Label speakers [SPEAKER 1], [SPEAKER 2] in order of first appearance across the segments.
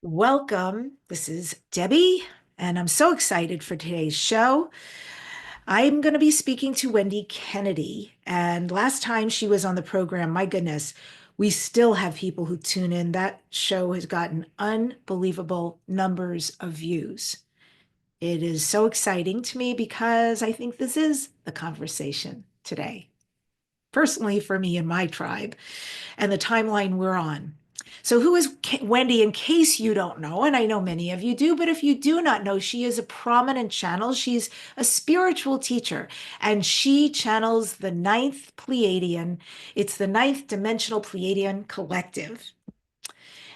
[SPEAKER 1] Welcome. This is Debbie, and I'm so excited for today's show. I'm going to be speaking to Wendy Kennedy. And last time she was on the program, my goodness, we still have people who tune in. That show has gotten unbelievable numbers of views. It is so exciting to me because I think this is the conversation today, personally for me and my tribe, and the timeline we're on. So, who is Wendy, in case you don't know? And I know many of you do, but if you do not know, she is a prominent channel. She's a spiritual teacher, and she channels the ninth Pleiadian. It's the ninth dimensional Pleiadian collective.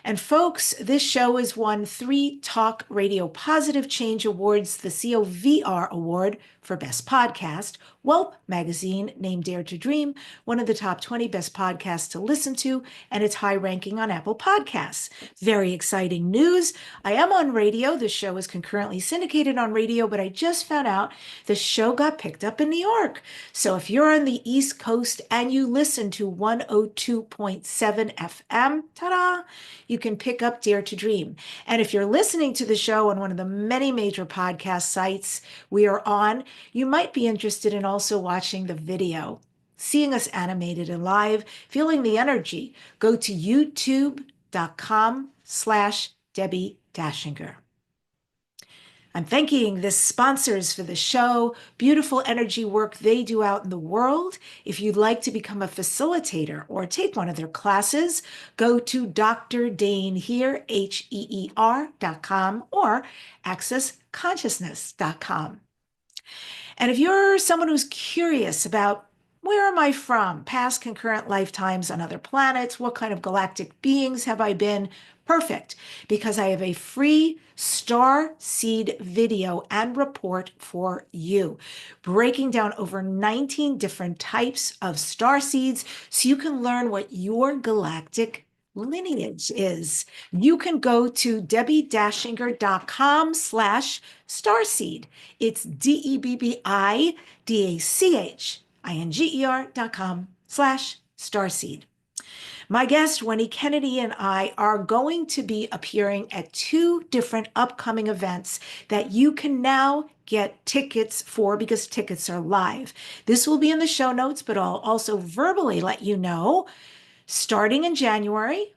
[SPEAKER 1] And folks, this show has won 3 Talk Radio Positive Change Awards, the COVR Award for Best Podcast. Whelp magazine named Dare to Dream one of the top 20 best podcasts to listen to, and it's high ranking on Apple Podcasts. Very exciting news. I am on radio. The show is concurrently syndicated on radio, but I just found out the show got picked up in New York. So if you're on the East Coast and you listen to 102.7 FM, ta-da, you can pick up Dare to Dream. And if you're listening to the show on one of the many major podcast sites we are on, you might be interested in also watching the video, seeing us animated and live, feeling the energy. Go to youtube.com/Debbi Dachinger. I'm thanking the sponsors for the show, beautiful energy work they do out in the world. If you'd like to become a facilitator or take one of their classes, go to Dr. Dane here, HEER.com, or accessconsciousness.com. And if you're someone who's curious about where am I from, past concurrent lifetimes on other planets, what kind of galactic beings have I been? Perfect, because I have a free star seed video and report for you, breaking down over 19 different types of star seeds so you can learn what your galactic lineage is. You can go to debbidashinger.com/starseed. It's DEBBIDACHINGER.com/starseed. My guest, Wendy Kennedy, and I are going to be appearing at 2 different upcoming events that you can now get tickets for because tickets are live. This will be in the show notes, but I'll also verbally let you know. Starting in January,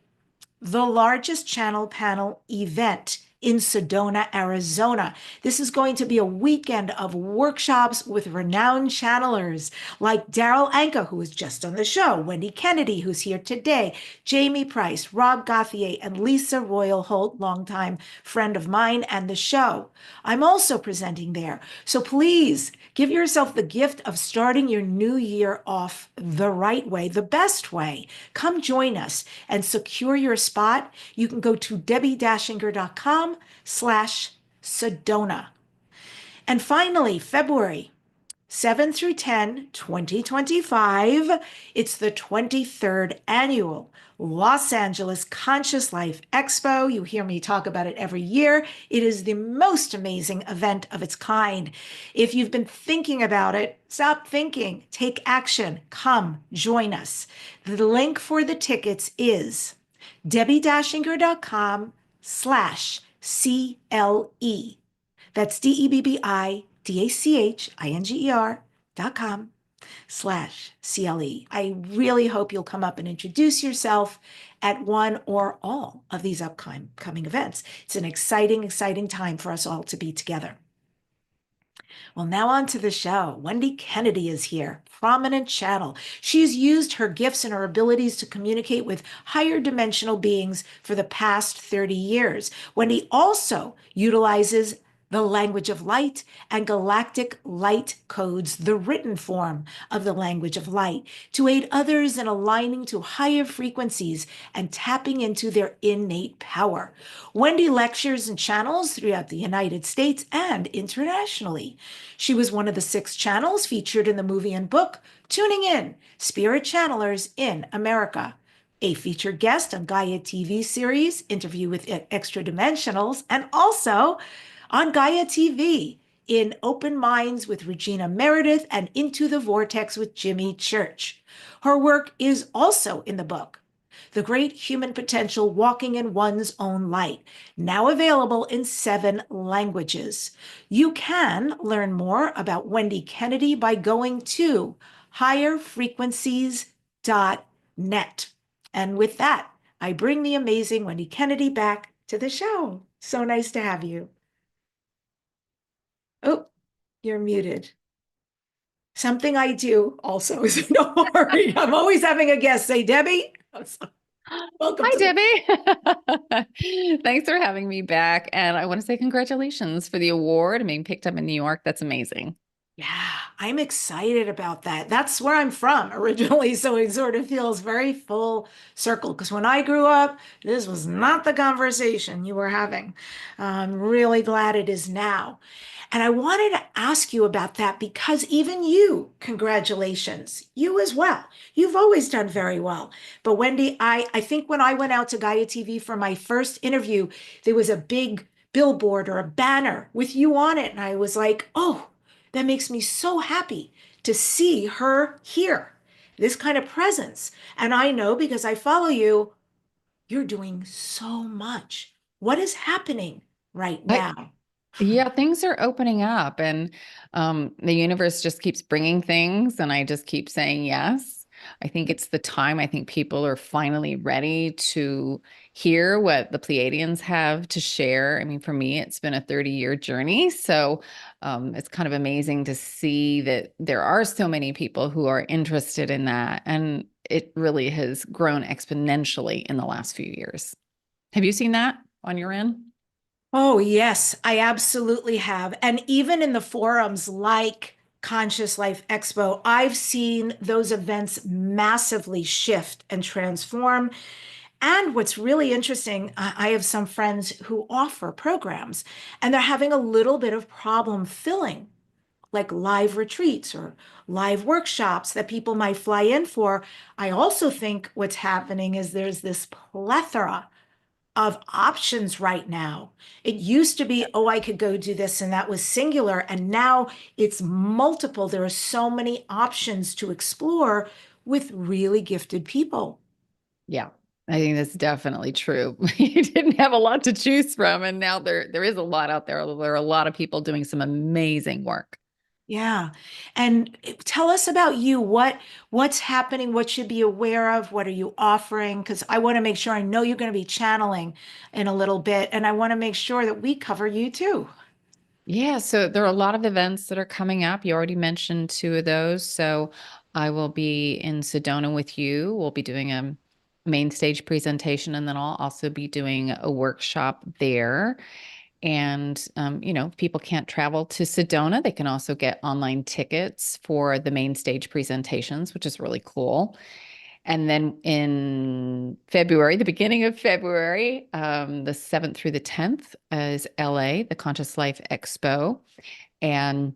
[SPEAKER 1] the largest channel panel event in Sedona, Arizona. This is going to be a weekend of workshops with renowned channelers like Daryl Anka, who was just on the show, Wendy Kennedy, who's here today, Jamie Price, Rob Gauthier, and Lisa Royal Holt, longtime friend of mine and the show. I'm also presenting there. So please give yourself the gift of starting your new year off the right way, the best way. Come join us and secure your spot. You can go to debbidashinger.com/Sedona. And finally, February 7 through 10, 2025, it's the 23rd annual Los Angeles Conscious Life Expo. You hear me talk about it every year. It is the most amazing event of its kind. If you've been thinking about it, stop thinking, take action, come join us. The link for the tickets is debbidashinger.com/CLE. That's DEBBIDACHINGER.com/CLE. I really hope you'll come up and introduce yourself at one or all of these upcoming events. It's an exciting, exciting time for us all to be together. Well, now on to the show. Wendy Kennedy is here, prominent channel. She's used her gifts and her abilities to communicate with higher dimensional beings for the past 30 years. Wendy also utilizes the language of light and galactic light codes, the written form of the language of light, to aid others in aligning to higher frequencies and tapping into their innate power. Wendy lectures and channels throughout the United States and internationally. She was one of the 6 channels featured in the movie and book, Tuning In, Spirit Channelers in America. A featured guest on Gaia TV series, Interview with Extradimensionals, and also on Gaia TV in Open Minds with Regina Meredith and Into the Vortex with Jimmy Church. Her work is also in the book. The Great Human Potential Walking in One's Own Light, now available in 7 languages. You can learn more about Wendy Kennedy by going to higherfrequencies.net. And with that, I bring the amazing Wendy Kennedy back to the show. So nice to have you. Oh, you're muted. Something I do also, so don't worry. I'm always having a guest say, Debbie, welcome
[SPEAKER 2] Hi,
[SPEAKER 1] to the.
[SPEAKER 2] Debbie. Thanks for having me back. And I want to say congratulations for the award and being picked up in New York. That's amazing.
[SPEAKER 1] Yeah, I'm excited about that. That's where I'm from originally, so it sort of feels very full circle. Because when I grew up, this was not the conversation you were having. I'm really glad it is now. And I wanted to ask you about that because even you, congratulations, you as well. You've always done very well. But Wendy, I think when I went out to Gaia TV for my first interview, there was a big billboard or a banner with you on it. And I was like, oh, that makes me so happy to see her here, this kind of presence. And I know because I follow you, you're doing so much. What is happening right
[SPEAKER 2] I,
[SPEAKER 1] now?
[SPEAKER 2] Yeah, things are opening up and the universe just keeps bringing things and I just keep saying yes. I think it's the time. I think people are finally ready to hear what the Pleiadians have to share. I mean, for me, it's been a 30-year journey. So it's kind of amazing to see that there are so many people who are interested in that. And it really has grown exponentially in the last few years. Have you seen that on your end?
[SPEAKER 1] Oh, yes, I absolutely have. And even in the forums like Conscious Life Expo, I've seen those events massively shift and transform. And what's really interesting, I have some friends who offer programs and they're having a little bit of problem filling, like live retreats or live workshops that people might fly in for. I also think what's happening is there's this plethora of options right now. It used to be, oh, I could go do this, and that was singular. And now it's multiple. There are so many options to explore with really gifted people.
[SPEAKER 2] Yeah, I think that's definitely true. You didn't have a lot to choose from, and now there is a lot out there. There are a lot of people doing some amazing work.
[SPEAKER 1] Yeah. And tell us about you. What's happening? What should be aware of? What are you offering? Because I want to make sure I know you're going to be channeling in a little bit, and I want to make sure that we cover you too.
[SPEAKER 2] Yeah, so there are a lot of events that are coming up. You already mentioned two of those. So I will be in Sedona with you. We'll be doing a main stage presentation, and then I'll also be doing a workshop there. And, if people can't travel to Sedona, they can also get online tickets for the main stage presentations, which is really cool. And then in February, the beginning of February, the 7th through the 10th is LA, the Conscious Life Expo. And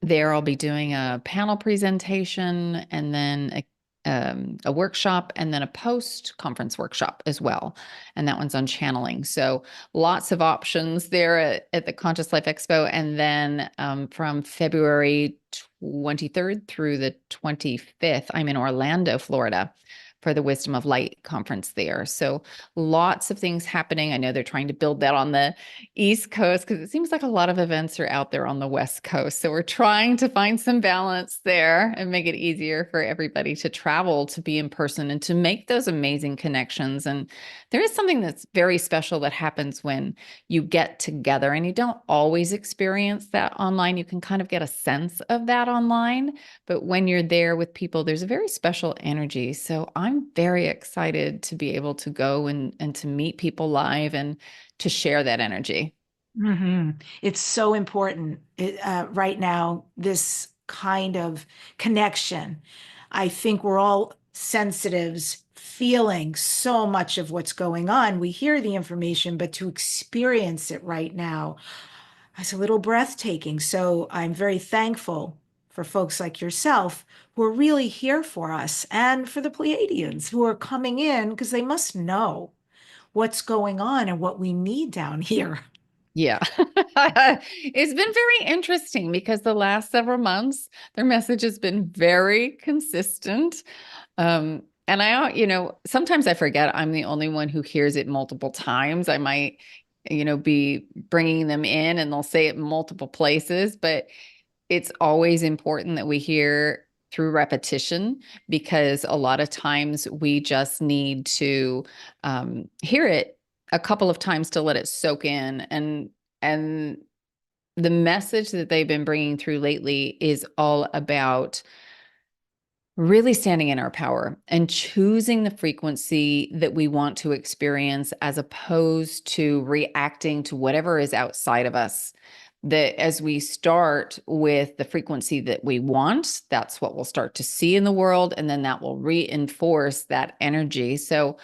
[SPEAKER 2] there I'll be doing a panel presentation and then a workshop and then a post-conference workshop as well. And that one's on channeling. So lots of options there at the Conscious Life Expo. And then from February 23rd through the 25th, I'm in Orlando, Florida for the Wisdom of Light conference there. So lots of things happening. I know they're trying to build that on the East Coast because it seems like a lot of events are out there on the West Coast. So we're trying to find some balance there and make it easier for everybody to travel, to be in person, and to make those amazing connections. And there is something that's very special that happens when you get together, and you don't always experience that online. You can kind of get a sense of that online, but when you're there with people, there's a very special energy. So I'm very excited to be able to go and to meet people live and to share that energy.
[SPEAKER 1] It's so important right now, this kind of connection. I think we're all sensitives, feeling so much of what's going on. We hear the information, but to experience it right now is a little breathtaking. So I'm very thankful for folks like yourself who are really here for us and for the Pleiadians who are coming in because they must know what's going on and what we need down here.
[SPEAKER 2] Yeah. It's been very interesting because the last several months, their message has been very consistent. And I, sometimes I forget I'm the only one who hears it multiple times. I might, be bringing them in and they'll say it in multiple places, but it's always important that we hear through repetition because a lot of times we just need to hear it a couple of times to let it soak in. And the message that they've been bringing through lately is all about really standing in our power and choosing the frequency that we want to experience as opposed to reacting to whatever is outside of us. That as we start with the frequency that we want, that's what we'll start to see in the world. And then that will reinforce that energy. So,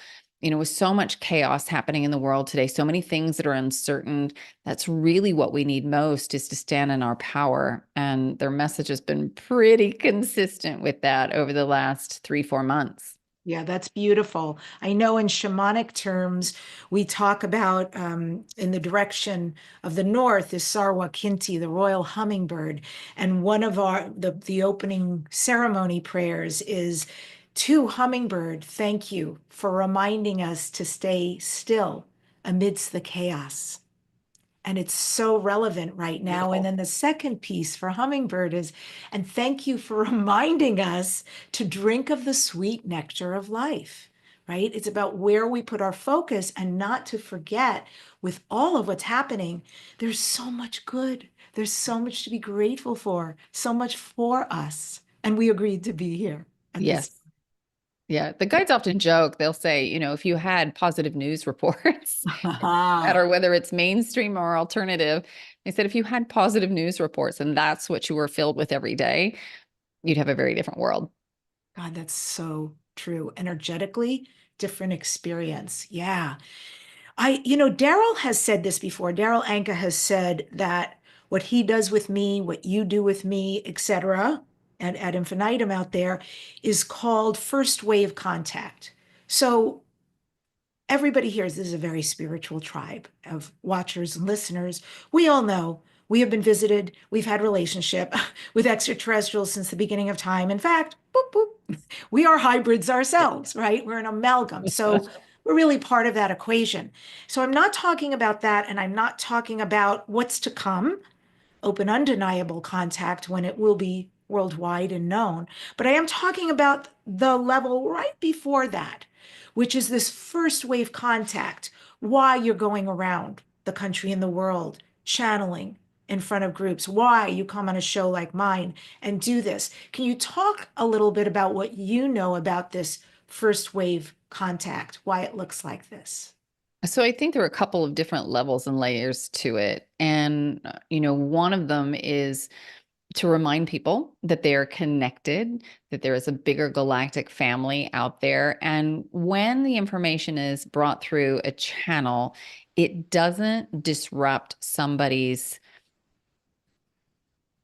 [SPEAKER 2] with so much chaos happening in the world today, so many things that are uncertain, that's really what we need most is to stand in our power. And their message has been pretty consistent with that over the last 3-4 months.
[SPEAKER 1] Yeah, that's beautiful. I know in shamanic terms, we talk about in the direction of the north is Sarwa Kinti, the royal hummingbird. And one of the opening ceremony prayers is to hummingbird, thank you for reminding us to stay still amidst the chaos. And it's so relevant right now. And
[SPEAKER 2] Beautiful.
[SPEAKER 1] then the second piece for Hummingbird is, and thank you for reminding us to drink of the sweet nectar of life, right? It's about where we put our focus and not to forget with all of what's happening, there's so much good. There's so much to be grateful for, so much for us. And we agreed to be here at this.
[SPEAKER 2] Yes. Yeah. The guides often joke, they'll say, if you had positive news reports, matter whether it's mainstream or alternative. They said if you had positive news reports and that's what you were filled with every day, you'd have a very different world.
[SPEAKER 1] God, that's so true. Energetically, different experience. Yeah. Daryl has said this before. Daryl Anka has said that what he does with me, what you do with me, etc., and ad infinitum out there is called first wave contact. So everybody here, this is a very spiritual tribe of watchers and listeners. We all know we have been visited, we've had relationship with extraterrestrials since the beginning of time. In fact, boop, boop, we are hybrids ourselves, right? We're an amalgam. So we're really part of that equation. So I'm not talking about that, and I'm not talking about what's to come, open, undeniable contact when it will be worldwide and known. But I am talking about the level right before that, which is this first wave contact, why you're going around the country and the world channeling in front of groups, why you come on a show like mine and do this. Can you talk a little bit about what you know about this first wave contact, why it looks like this?
[SPEAKER 2] So I think there are a couple of different levels and layers to it. And, one of them is to remind people that they are connected, that there is a bigger galactic family out there. And when the information is brought through a channel, it doesn't disrupt somebody's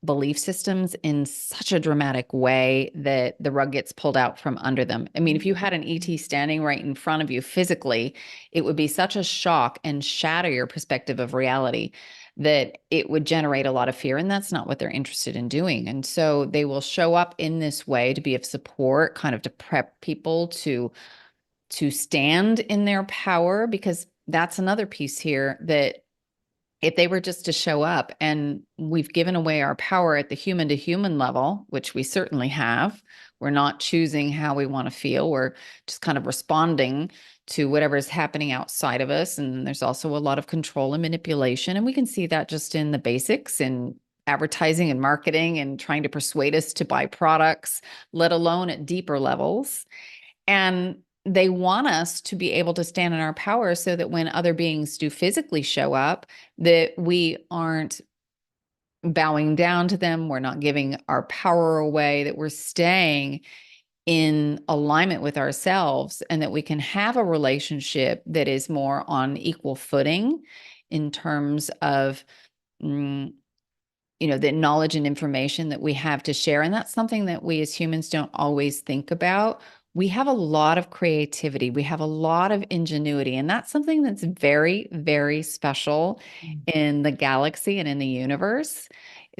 [SPEAKER 2] belief systems in such a dramatic way that the rug gets pulled out from under them. I mean, if you had an ET standing right in front of you physically, it would be such a shock and shatter your perspective of reality that it would generate a lot of fear. And that's not what they're interested in doing. And so they will show up in this way to be of support, kind of to prep people to stand in their power, because that's another piece here that if they were just to show up and we've given away our power at the human to human level, which we certainly have, we're not choosing how we want to feel. We're just kind of responding to whatever is happening outside of us. And there's also a lot of control and manipulation. And we can see that just in the basics in advertising and marketing and trying to persuade us to buy products, let alone at deeper levels. And they want us to be able to stand in our power so that when other beings do physically show up, that we aren't bowing down to them, we're not giving our power away, that we're staying in alignment with ourselves, and that we can have a relationship that is more on equal footing in terms of the knowledge and information that we have to share. And that's something that we as humans don't always think about. We have a lot of creativity. We have a lot of ingenuity. And that's something that's very, very special in the galaxy and in the universe,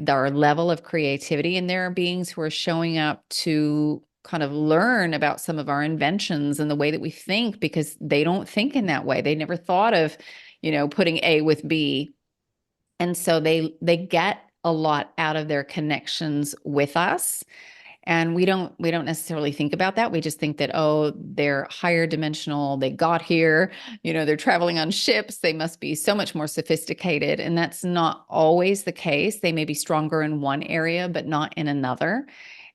[SPEAKER 2] our level of creativity. And there are beings who are showing up to kind of learn about some of our inventions and the way that we think, because they don't think in that way. They never thought of, putting A with B. And so they get a lot out of their connections with us. And we don't necessarily think about that. We just think that, oh, they're higher dimensional, they got here, they're traveling on ships, they must be so much more sophisticated. And that's not always the case. They may be stronger in one area, but not in another.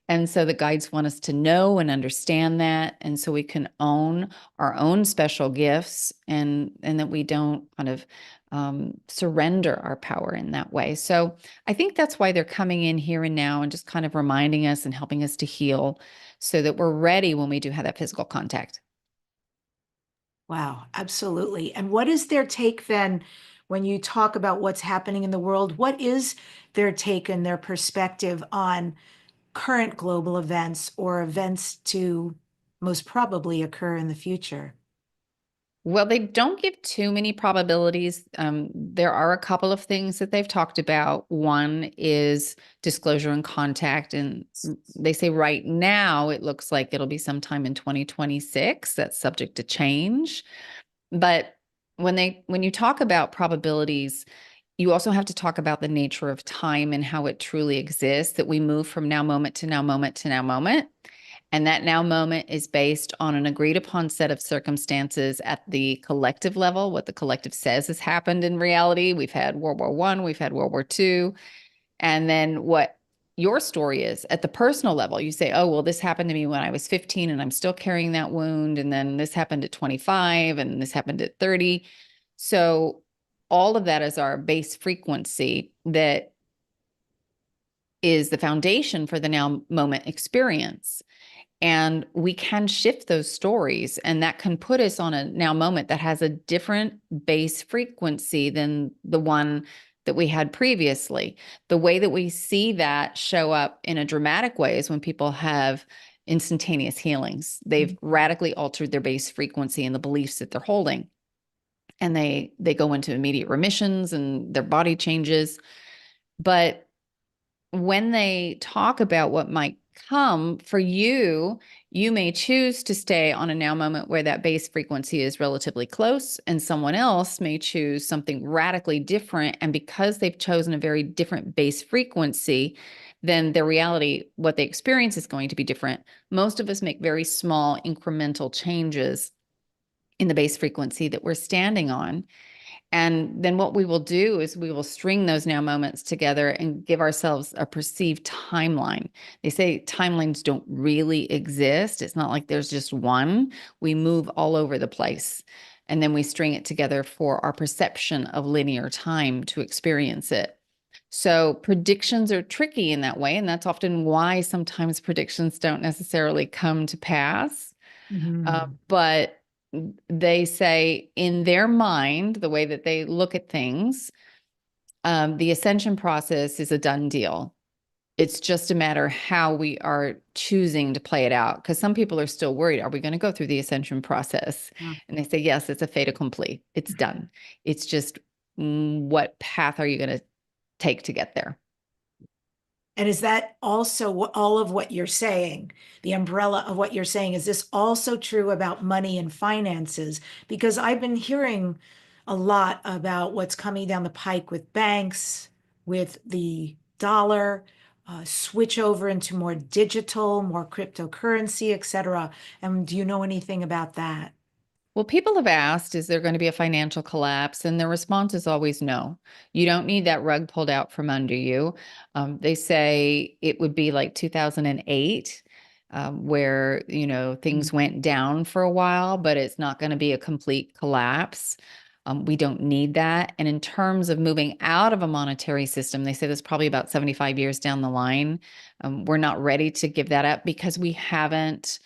[SPEAKER 2] And so the guides want us to know and understand that. And so we can own our own special gifts, and that we don't kind of surrender our power in that way. So I think that's why they're coming in here and now and just kind of reminding us and helping us to heal so that we're ready when we do have that physical contact.
[SPEAKER 1] Wow, absolutely. And what is their take then when you talk about what's happening in the world? What is their take and their perspective on current global events or events to most probably occur in the future?
[SPEAKER 2] Well, they don't give too many probabilities. There are a couple of things that they've talked about. One is disclosure and contact. And they say right now it looks like it'll be sometime in 2026. That's subject to change. But when you talk about probabilities, you also have to talk about the nature of time and how it truly exists, that we move from now moment to now moment to now moment. And that now moment is based on an agreed upon set of circumstances at the collective level, what the collective says has happened in reality. We've had World War I, we've had World War II. And then what your story is at the personal level. You say, oh, well, this happened to me when I was 15 and I'm still carrying that wound. And then this happened at 25 and this happened at 30. So all of that is our base frequency that is the foundation for the now moment experience. And we can shift those stories, and that can put us on a now moment that has a different base frequency than the one that we had previously. The way that we see that show up in a dramatic way is when people have instantaneous healings. They've radically altered their base frequency and the beliefs that they're holding. And they go into immediate remissions and their body changes. But when they talk about what might come for you, you may choose to stay on a now moment where that base frequency is relatively close, and someone else may choose something radically different. And because they've chosen a very different base frequency, then their reality, what they experience, is going to be different. Most of us make very small incremental changes in the base frequency that we're standing on. And then what we will do is we will string those now moments together and give ourselves a perceived timeline. They say timelines don't really exist. It's not like there's just one. We move all over the place. And then we string it together for our perception of linear time to experience it. So predictions are tricky in that way. And that's often why sometimes predictions don't necessarily come to pass.
[SPEAKER 1] Mhm.
[SPEAKER 2] But they say in their mind, the way that they look at things, the ascension process is a done deal. It's just a matter how we are choosing to play it out. Because some people are still worried, are we going to go through the ascension process?
[SPEAKER 1] Yeah.
[SPEAKER 2] And they say, yes, it's a fait accompli. It's done. It's just what path are you going to take to get there?
[SPEAKER 1] And is that also all of what you're saying, the umbrella of what you're saying? Is this also true about money and finances? Because I've been hearing a lot about what's coming down the pike with banks, with the dollar, switch over into more digital, more cryptocurrency, et cetera. And do you know anything about that?
[SPEAKER 2] Well, people have asked, is there going to be a financial collapse? And the response is always no. You don't need that rug pulled out from under you. They say it would be like 2008, where, things went down for a while, but it's not going to be a complete collapse. We don't need that. And in terms of moving out of a monetary system, they say that's probably about 75 years down the line. We're not ready to give that up because we haven't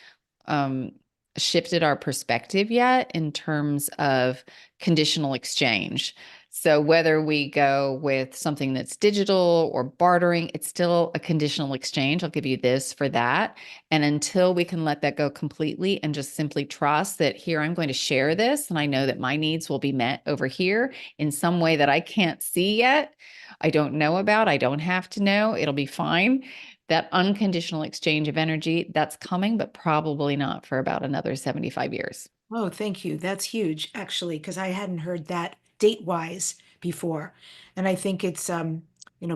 [SPEAKER 2] um, shifted our perspective yet in terms of conditional exchange. So whether we go with something that's digital or bartering, it's still a conditional exchange. I'll give you this for that. And until we can let that go completely and just simply trust that here, I'm going to share this, and I know that my needs will be met over here in some way that I can't see yet, I don't know about, I don't have to know, it'll be fine. that unconditional exchange of energy, that's coming, but probably not for about another 75 years.
[SPEAKER 1] Oh, thank you. That's huge, actually, because I hadn't heard that date-wise before. And I think it's,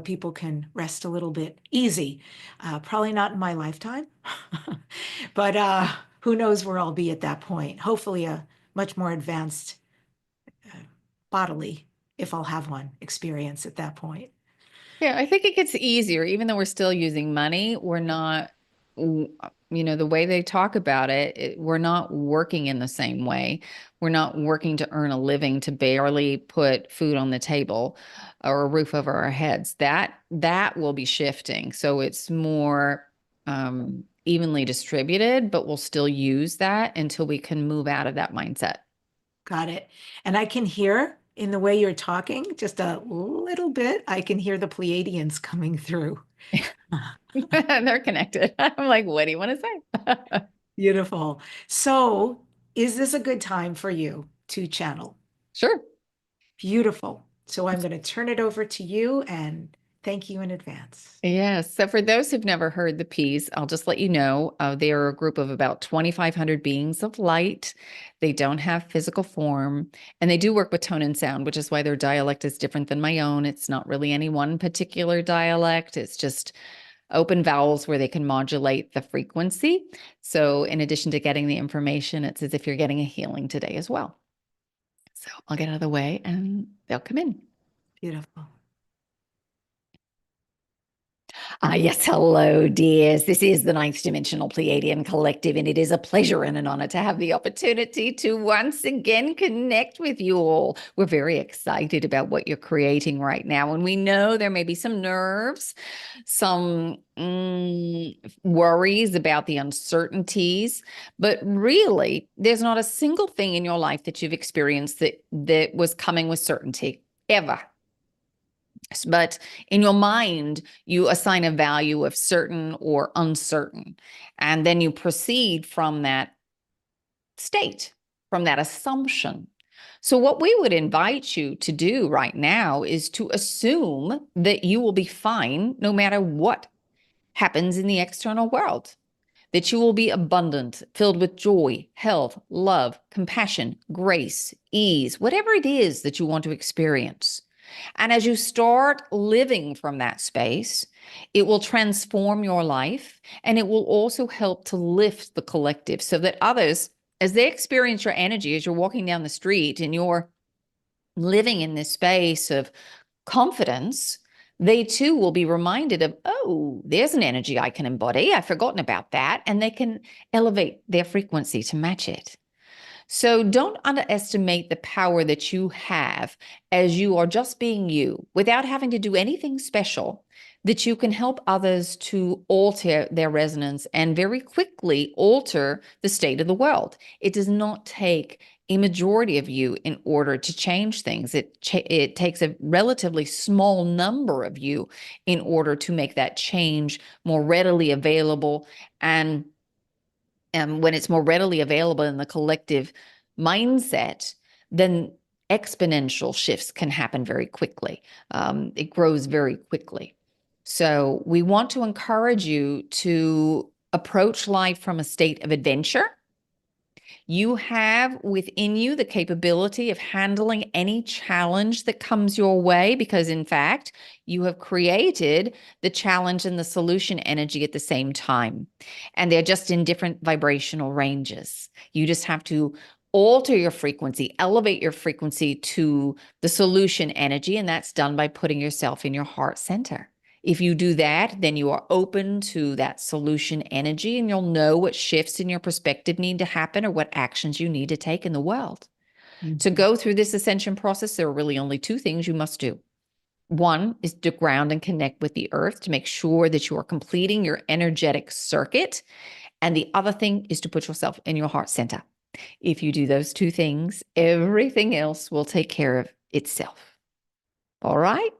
[SPEAKER 1] people can rest a little bit easy. Probably not in my lifetime, but who knows where I'll be at that point. Hopefully, a much more advanced uh, bodily, if I'll have one, experience at that point.
[SPEAKER 2] Yeah, I think it gets easier, even though we're still using money. We're not, the way they talk about we're not working in the same way. We're not working to earn a living to barely put food on the table or a roof over our heads. That will be shifting. So it's more evenly distributed, but we'll still use that until we can move out of that mindset.
[SPEAKER 1] Got it. And I can hear in the way you're talking, just a little bit, I can hear the Pleiadians coming through.
[SPEAKER 2] They're connected. I'm like, what do you want to say?
[SPEAKER 1] Beautiful. So, is this a good time for you to channel?
[SPEAKER 2] Sure.
[SPEAKER 1] Beautiful. So, I'm going to turn it over to you and thank you in advance.
[SPEAKER 2] Yes. So for those who've never heard the piece, I'll just let you know they are a group of about 2,500 beings of light. They don't have physical form, and they do work with tone and sound, which is why their dialect is different than my own. It's not really any one particular dialect. It's just open vowels where they can modulate the frequency. So in addition to getting the information, it's as if you're getting a healing today as well. So I'll get out of the way and they'll come in.
[SPEAKER 1] Beautiful.
[SPEAKER 2] Yes, hello, dears. This is the Ninth Dimensional Pleiadian Collective, and it is a pleasure and an honor to have the opportunity to once again connect with you all. We're very excited about what you're creating right now, and we know there may be some nerves, some worries about the uncertainties, but really, there's not a single thing in your life that you've experienced that was coming with certainty, ever. But in your mind, you assign a value of certain or uncertain, and then you proceed from that state, from that assumption. So, what we would invite you to do right now is to assume that you will be fine no matter what happens in the external world, that you will be abundant, filled with joy, health, love, compassion, grace, ease, whatever it is that you want to experience. And as you start living from that space, it will transform your life, and it will also help to lift the collective so that others, as they experience your energy, as you're walking down the street and you're living in this space of confidence, they too will be reminded of, oh, there's an energy I can embody. I've forgotten about that. And they can elevate their frequency to match it. So don't underestimate the power that you have as you are just being you without having to do anything special, that you can help others to alter their resonance and very quickly alter the state of the world. It does not take a majority of you in order to change things. It takes a relatively small number of you in order to make that change more readily available. And when it's more readily available in the collective mindset, then exponential shifts can happen very quickly. It grows very quickly. So we want to encourage you to approach life from a state of adventure. You have within you the capability of handling any challenge that comes your way because, in fact, you have created the challenge and the solution energy at the same time. And they're just in different vibrational ranges. You just have to alter your frequency, elevate your frequency to the solution energy. And that's done by putting yourself in your heart center. If you do that, then you are open to that solution energy and you'll know what shifts in your perspective need to happen or what actions you need to take in the world. To go through this ascension process, there are really only two things you must do. One is to ground and connect with the earth to make sure that you are completing your energetic circuit. And the other thing is to put yourself in your heart center. If you do those two things, everything else will take care of itself. All right?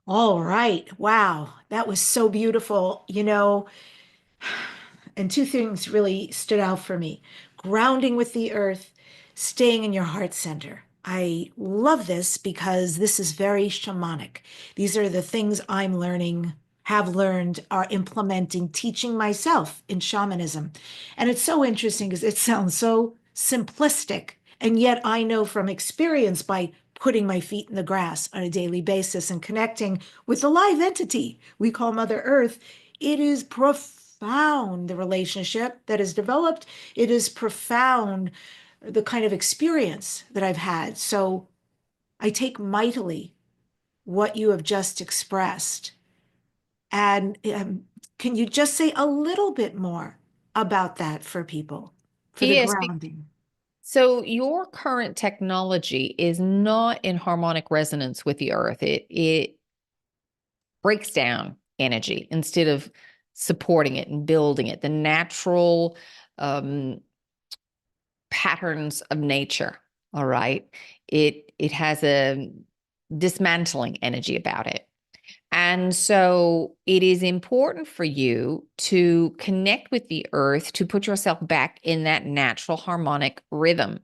[SPEAKER 1] All right. Wow. That was so beautiful. And two things really stood out for me: grounding with the earth, staying in your heart center. I love this because this is very shamanic. These are the things I'm learning have learned are implementing, teaching myself in shamanism. And it's so interesting because it sounds so simplistic. And yet I know from experience by putting my feet in the grass on a daily basis and connecting with the live entity we call Mother Earth, it is profound, the relationship that is developed. It is profound, the kind of experience that I've had. So I take mightily what you have just expressed. And can you just say a little bit more about that for people, for the
[SPEAKER 2] Yes.
[SPEAKER 1] grounding?
[SPEAKER 2] So your current technology is not in harmonic resonance with the earth. It breaks down energy instead of supporting it and building it. The natural um, patterns of nature. All right. It has a dismantling energy about it. And so it is important for you to connect with the earth, to put yourself back in that natural harmonic rhythm,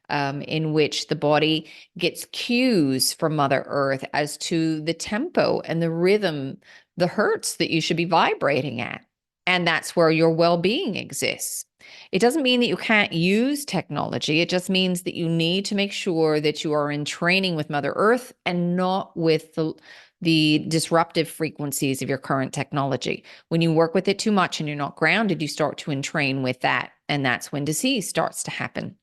[SPEAKER 2] in which the body gets cues from Mother Earth as to the tempo and the rhythm, the hertz that you should be vibrating at. And that's where your well being exists. It doesn't mean that you can't use technology. It just means that you need to make sure that you are in training with Mother Earth and not with the disruptive frequencies of your current technology. When you work with it too much and you're not grounded, you start to entrain with that. And that's when disease starts to happen.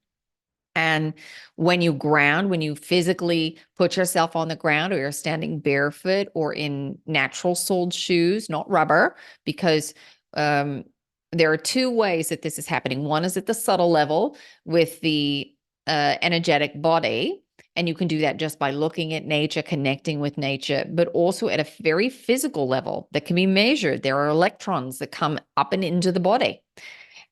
[SPEAKER 2] And when you ground, when you physically put yourself on the ground, or you're standing barefoot or in natural soled shoes, not rubber, because um, there are two ways that this is happening. One is at the subtle level with the energetic body. And you can do that just by looking at nature, connecting with nature, but also at a very physical level that can be measured. There are electrons that come up and into the body,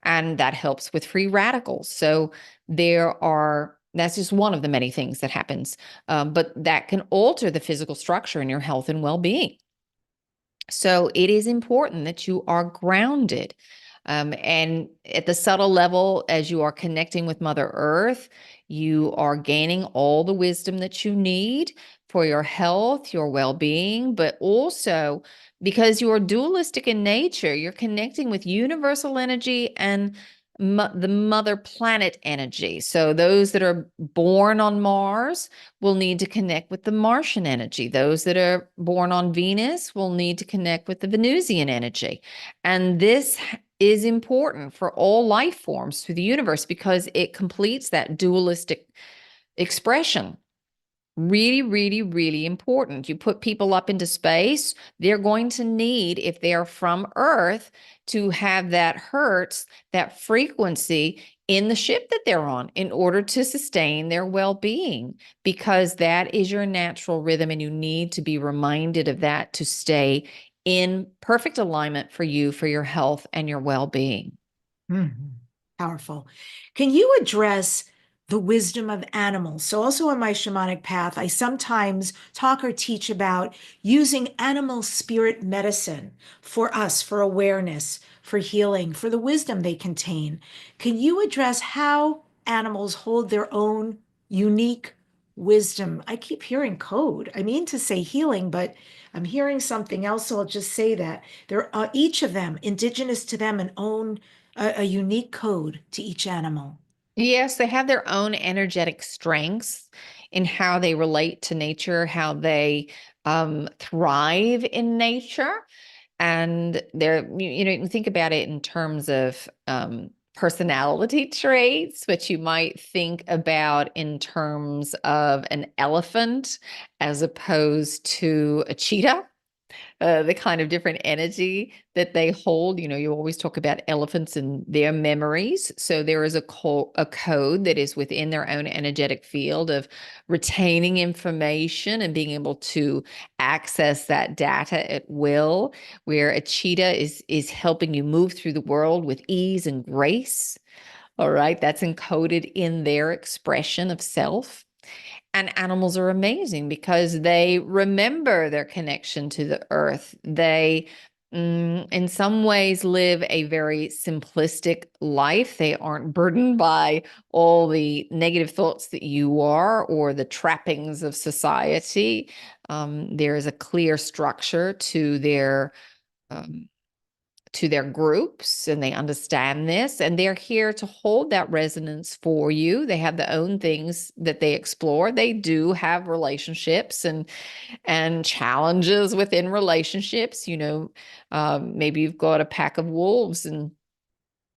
[SPEAKER 2] and that helps with free radicals. So that's just one of the many things that happens, but that can alter the physical structure in your health and well-being. So it is important that you are grounded. And at the subtle level, as you are connecting with Mother Earth, you are gaining all the wisdom that you need for your health, your well-being, but also because you are dualistic in nature, you're connecting with universal energy and the mother planet energy. So those that are born on Mars will need to connect with the Martian energy. Those that are born on Venus will need to connect with the Venusian energy. And this is important for all life forms through the universe because it completes that dualistic expression. Really, really, really important. You put people up into space, they're going to need, if they are from Earth, to have that hertz, that frequency in the ship that they're on in order to sustain their well-being, because that is your natural rhythm and you need to be reminded of that to stay in perfect alignment for you, for your health and your well-being.
[SPEAKER 1] Mhm. Powerful. Can you address the wisdom of animals? So, also on my shamanic path, I sometimes talk or teach about using animal spirit medicine for us, for awareness, for healing, for the wisdom they contain. Can you address how animals hold their own unique wisdom? I keep hearing code. I mean to say healing, but I'm hearing something else, so I'll just say that. They're each of them, indigenous to them, and own a unique code to each animal.
[SPEAKER 2] Yes, they have their own energetic strengths in how they relate to nature, how they thrive in nature. And you can think about it in terms of personality traits, which you might think about in terms of an elephant as opposed to a cheetah, the kind of different energy that they hold. You always talk about elephants and their memories. So there is a code that is within their own energetic field of retaining information and being able to access that data at will, where a cheetah is helping you move through the world with ease and grace. All right, that's encoded in their expression of self. And animals are amazing because they remember their connection to the earth. They, in some ways, live a very simplistic life. They aren't burdened by all the negative thoughts that you are or the trappings of society. There is a clear structure to their um, to their groups, and they understand this, and they're here to hold that resonance for you. They have their own things that they explore. They do have relationships and challenges within relationships. Maybe you've got a pack of wolves, and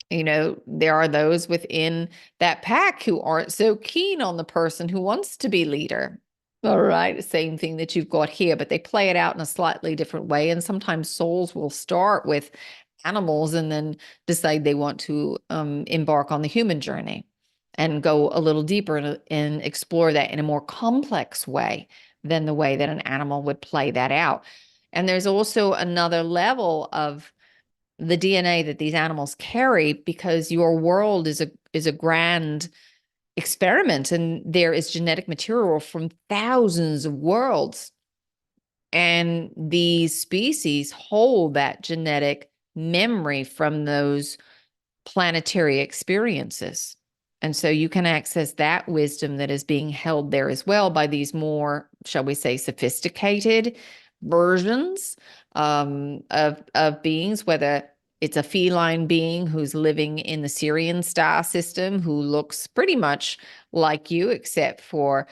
[SPEAKER 2] there are those within that pack who aren't so keen on the person who wants to be leader. All right, same thing that you've got here, but they play it out in a slightly different way. And sometimes souls will start with animals and then decide they want to embark on the human journey and go a little deeper and explore that in a more complex way than the way that an animal would play that out. And there's also another level of the DNA that these animals carry, because your world is a grand experiment, and there is genetic material from thousands of worlds, and these species hold that genetic memory from those planetary experiences. And so you can access that wisdom that is being held there as well by these more, shall we say, sophisticated versions of beings, whether it's a feline being who's living in the Sirian star system, who looks pretty much like you, except for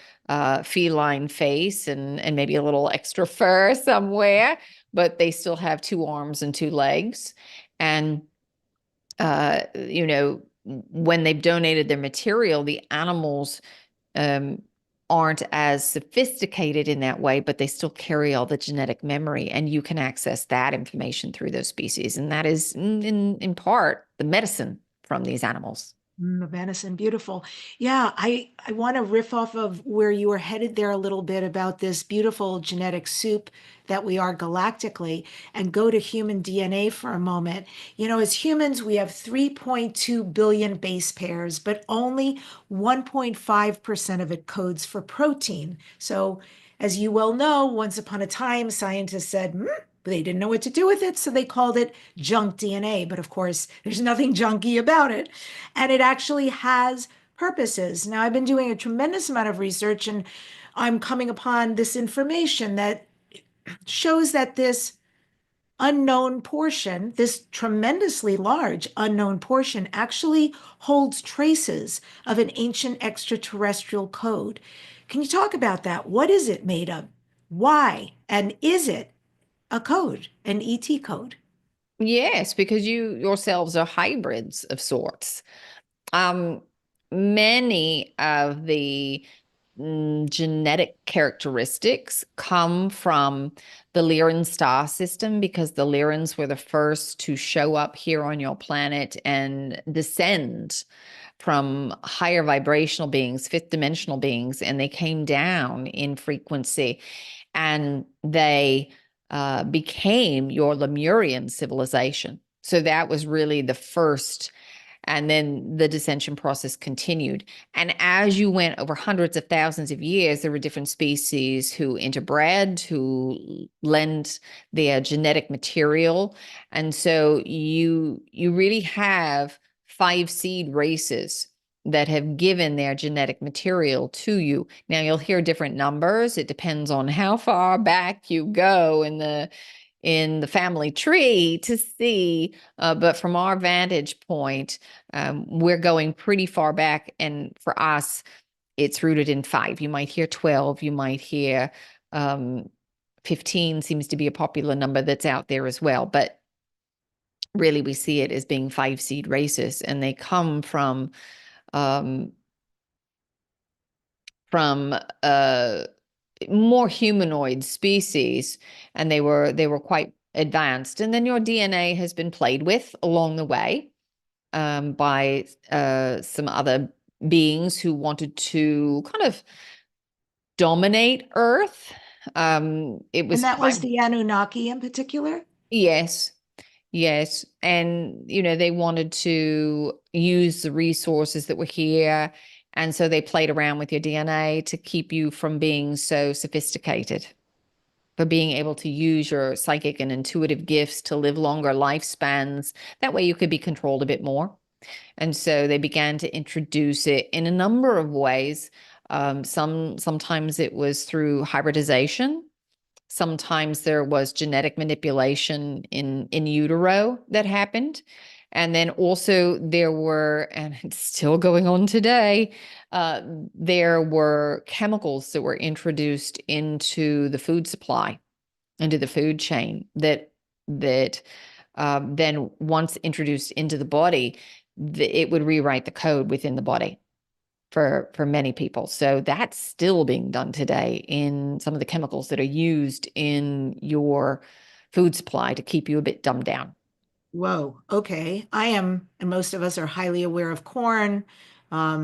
[SPEAKER 2] feline face and maybe a little extra fur somewhere, but they still have 2 arms and 2 legs. And when they've donated their material, the animals um, aren't as sophisticated in that way, but they still carry all the genetic memory, and you can access that information through those species. And that is in part the medicine from these animals.
[SPEAKER 1] The venison, beautiful. Yeah, I want to riff off of where you were headed there a little bit about this beautiful genetic soup that we are galactically, and go to human DNA for a moment. As humans, we have 3.2 billion base pairs, but only 1.5% of it codes for protein. So, as you well know, once upon a time, scientists said, they didn't know what to do with it, so they called it junk DNA. But of course, there's nothing junky about it. And it actually has purposes. Now, I've been doing a tremendous amount of research, and I'm coming upon this information that shows that this unknown portion, this tremendously large unknown portion, actually holds traces of an ancient extraterrestrial code. Can you talk about that? What is it made of? Why? And is it a code, an ET code?
[SPEAKER 2] Yes, because you yourselves are hybrids of sorts. Um, Many of the genetic characteristics come from the Lyran star system, because the Lyrans were the first to show up here on your planet and descend from higher vibrational beings, fifth dimensional beings, and they came down in frequency, and they became your Lemurian civilization. So that was really the first, and then the dissension process continued. And as you went over hundreds of thousands of years, there were different species who interbred, who lent their genetic material. And so you really have 5 seed races that have given their genetic material to you. Now you'll hear different numbers. It depends on how far back you go in the family tree to see, but from our vantage point, we're going pretty far back, and for us, it's rooted in 5. You might hear 12, you might hear 15 seems to be a popular number that's out there as well, but really we see it as being 5 seed races, and they come um, from more humanoid species, and they were quite advanced. And then your DNA has been played with along the way by some other beings who wanted to kind of dominate Earth. It
[SPEAKER 1] And
[SPEAKER 2] was
[SPEAKER 1] that was
[SPEAKER 2] quite,
[SPEAKER 1] the Anunnaki in particular.
[SPEAKER 2] yes, yes. And, they wanted to use the resources that were here. And so they played around with your DNA to keep you from being so sophisticated, for being able to use your psychic and intuitive gifts to live longer lifespans. That way you could be controlled a bit more. And so they began to introduce it in a number of ways. Sometimes it was through hybridization. Sometimes there was genetic manipulation in utero that happened. And then also there were, and it's still going on today, there were chemicals that were introduced into the food supply, into the food chain that then once introduced into the body, it would rewrite the code within the body for many people. So that's still being done today in some of the chemicals that are used in your food supply to keep you a bit dumbed down.
[SPEAKER 1] Whoa. Okay. I am, and most of us are highly aware of corn,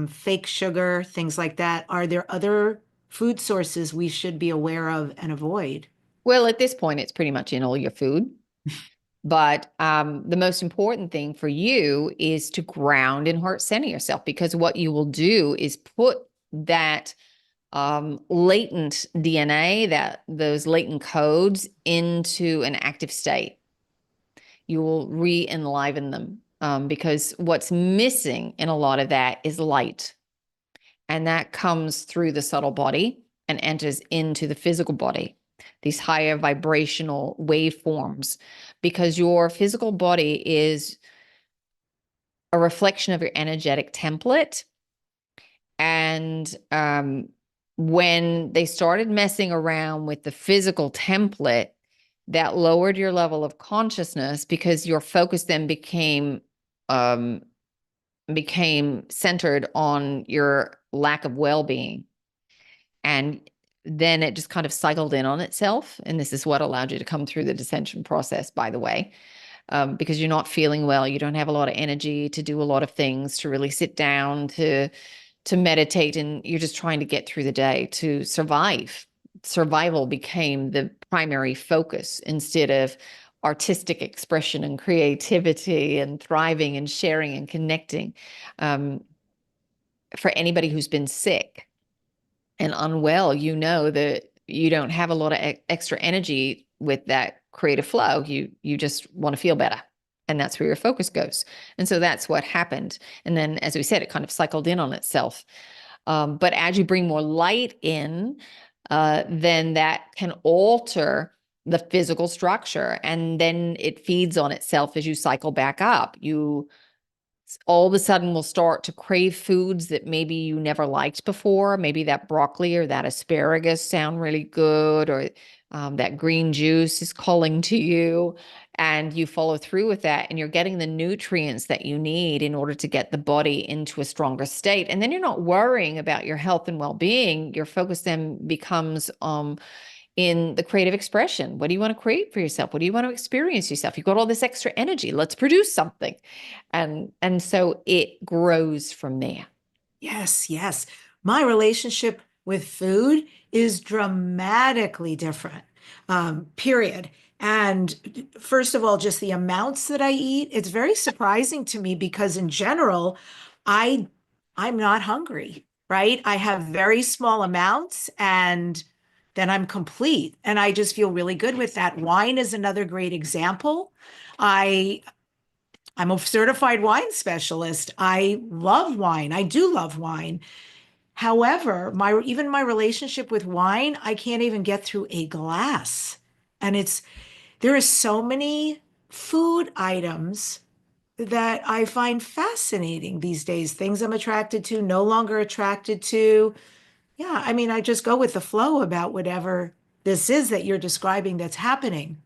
[SPEAKER 1] fake sugar, things like that. Are there other food sources we should be aware of and avoid?
[SPEAKER 2] Well, at this point, it's pretty much in all your food. But the most important thing for you is to ground and heart center yourself, because what you will do is put that latent DNA, that those latent codes, into an active state. You will re-enliven them, because what's missing in a lot of that is light. And that comes through the subtle body and enters into the physical body, these higher vibrational waveforms, because your physical body is a reflection of your energetic template. And when they started messing around with the physical template, that lowered your level of consciousness, because your focus then um, became centered on your lack of well-being. And then it just kind of cycled in on itself. And this is what allowed you to come through the dissension process, by the way, because you're not feeling well. You don't have a lot of energy to do a lot of things, to really sit down, to meditate, and you're just trying to get through the day to survive. Survival became the primary focus instead of artistic expression and creativity and thriving and sharing and connecting. Um, for anybody who's been sick and unwell, you know that you don't have a lot of extra energy with that creative flow. You just want to feel better. And that's where your focus goes. And so that's what happened. And then, as we said, it kind of cycled in on itself. But as you bring more light in, then that can alter the physical structure. And then it feeds on itself as you cycle back up. You all of a sudden will start to crave foods that maybe you never liked before. Maybe that broccoli or that asparagus sound really good, or that green juice is calling to you, and you follow through with that, and you're getting the nutrients that you need in order to get the body into a stronger state. And then you're not worrying about your health and well-being. Your focus then becomes in the creative expression. What do you want to create for yourself? What do you want to experience yourself? You've got all this extra energy. Let's produce something. And so it grows from there.
[SPEAKER 1] Yes, yes. My relationship with food is dramatically different, period. And first of all, just the amounts that I eat, it's very surprising to me because in general, I I'm not hungry, right? I have very small amounts and then I'm complete. And I just feel really good with that. Wine is another great example. I I'm a certified wine specialist. I love wine. I do love wine. However, my even my relationship with wine, I can't even get through a glass. And there are so many food items that I find fascinating these days. Things I'm attracted to, no longer attracted to. Yeah, I mean, I just go with the flow about whatever this is that you're describing that's happening.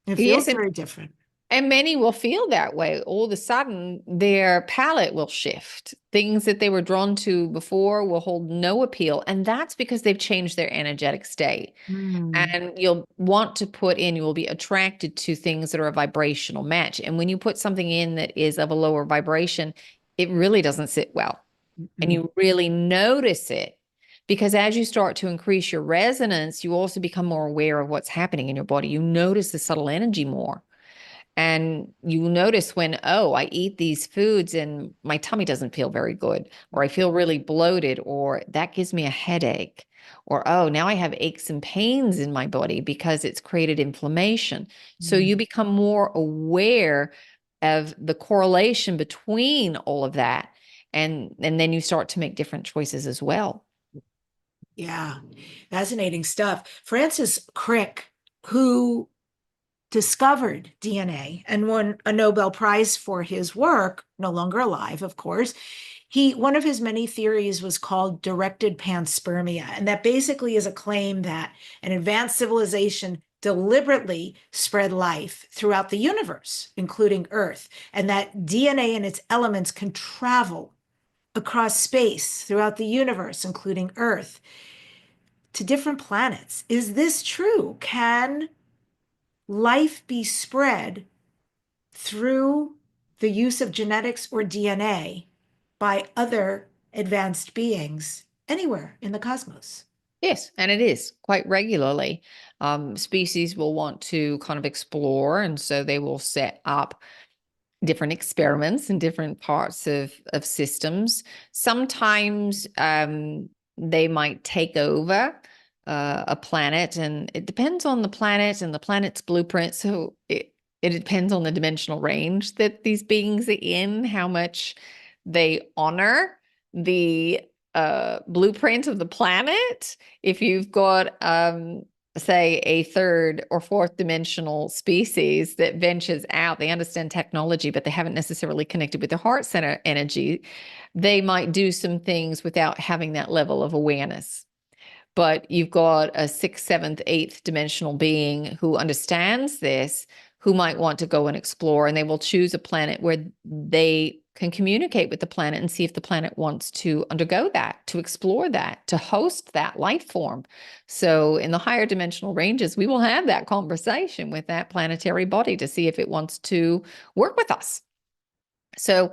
[SPEAKER 1] It
[SPEAKER 2] Yes,
[SPEAKER 1] feels very different.
[SPEAKER 2] and many will feel that way. All of a sudden, their palate will shift. Things that they were drawn to before will hold no appeal. And that's because they've changed their energetic state.
[SPEAKER 1] Mm,
[SPEAKER 2] And you'll want to put in, you will be attracted to things that are a vibrational match. And when you put something in that is of a lower vibration, it really doesn't sit well. And
[SPEAKER 1] mm,
[SPEAKER 2] you really notice it, because as you start to increase your resonance, you also become more aware of what's happening in your body. You notice the subtle energy more. And you notice when, oh, I eat these foods and my tummy doesn't feel very good, or I feel really bloated, or that gives me a headache, or, oh, now I have aches and pains in my body because it's created inflammation. So
[SPEAKER 1] mm.
[SPEAKER 2] you become more aware of the correlation between all of that. And then you start to make different choices as well.
[SPEAKER 1] Yeah, fascinating stuff. Francis Crick, who discovered DNA and won a Nobel Prize for his work, no longer alive, of course. One of his many theories was called directed panspermia, and that basically is a claim that an advanced civilization deliberately spread life throughout the universe, including Earth, and that DNA and its elements can travel across space throughout the universe, including Earth, to different planets. Is this true? Can life be spread through the use of genetics or DNA by other advanced beings anywhere in the cosmos?
[SPEAKER 2] Yes, and it is quite regularly. Species will want to kind of explore, and so they will set up different experiments in different parts of systems. Sometimes they might take over a planet, and it depends on the planet and the planet's blueprint. So it depends on the dimensional range that these beings are in, how much they honor the blueprint of the planet. If you've got say a third or fourth dimensional species that ventures out, they understand technology, but they haven't necessarily connected with the heart center energy, they might do some things without having that level of awareness. But you've got a sixth, seventh, eighth dimensional being who understands this, who might want to go and explore, and they will choose a planet where they can communicate with the planet and see if the planet wants to undergo that, to explore that, to host that life form. So in the higher dimensional ranges, we will have that conversation with that planetary body to see if it wants to work with us. So,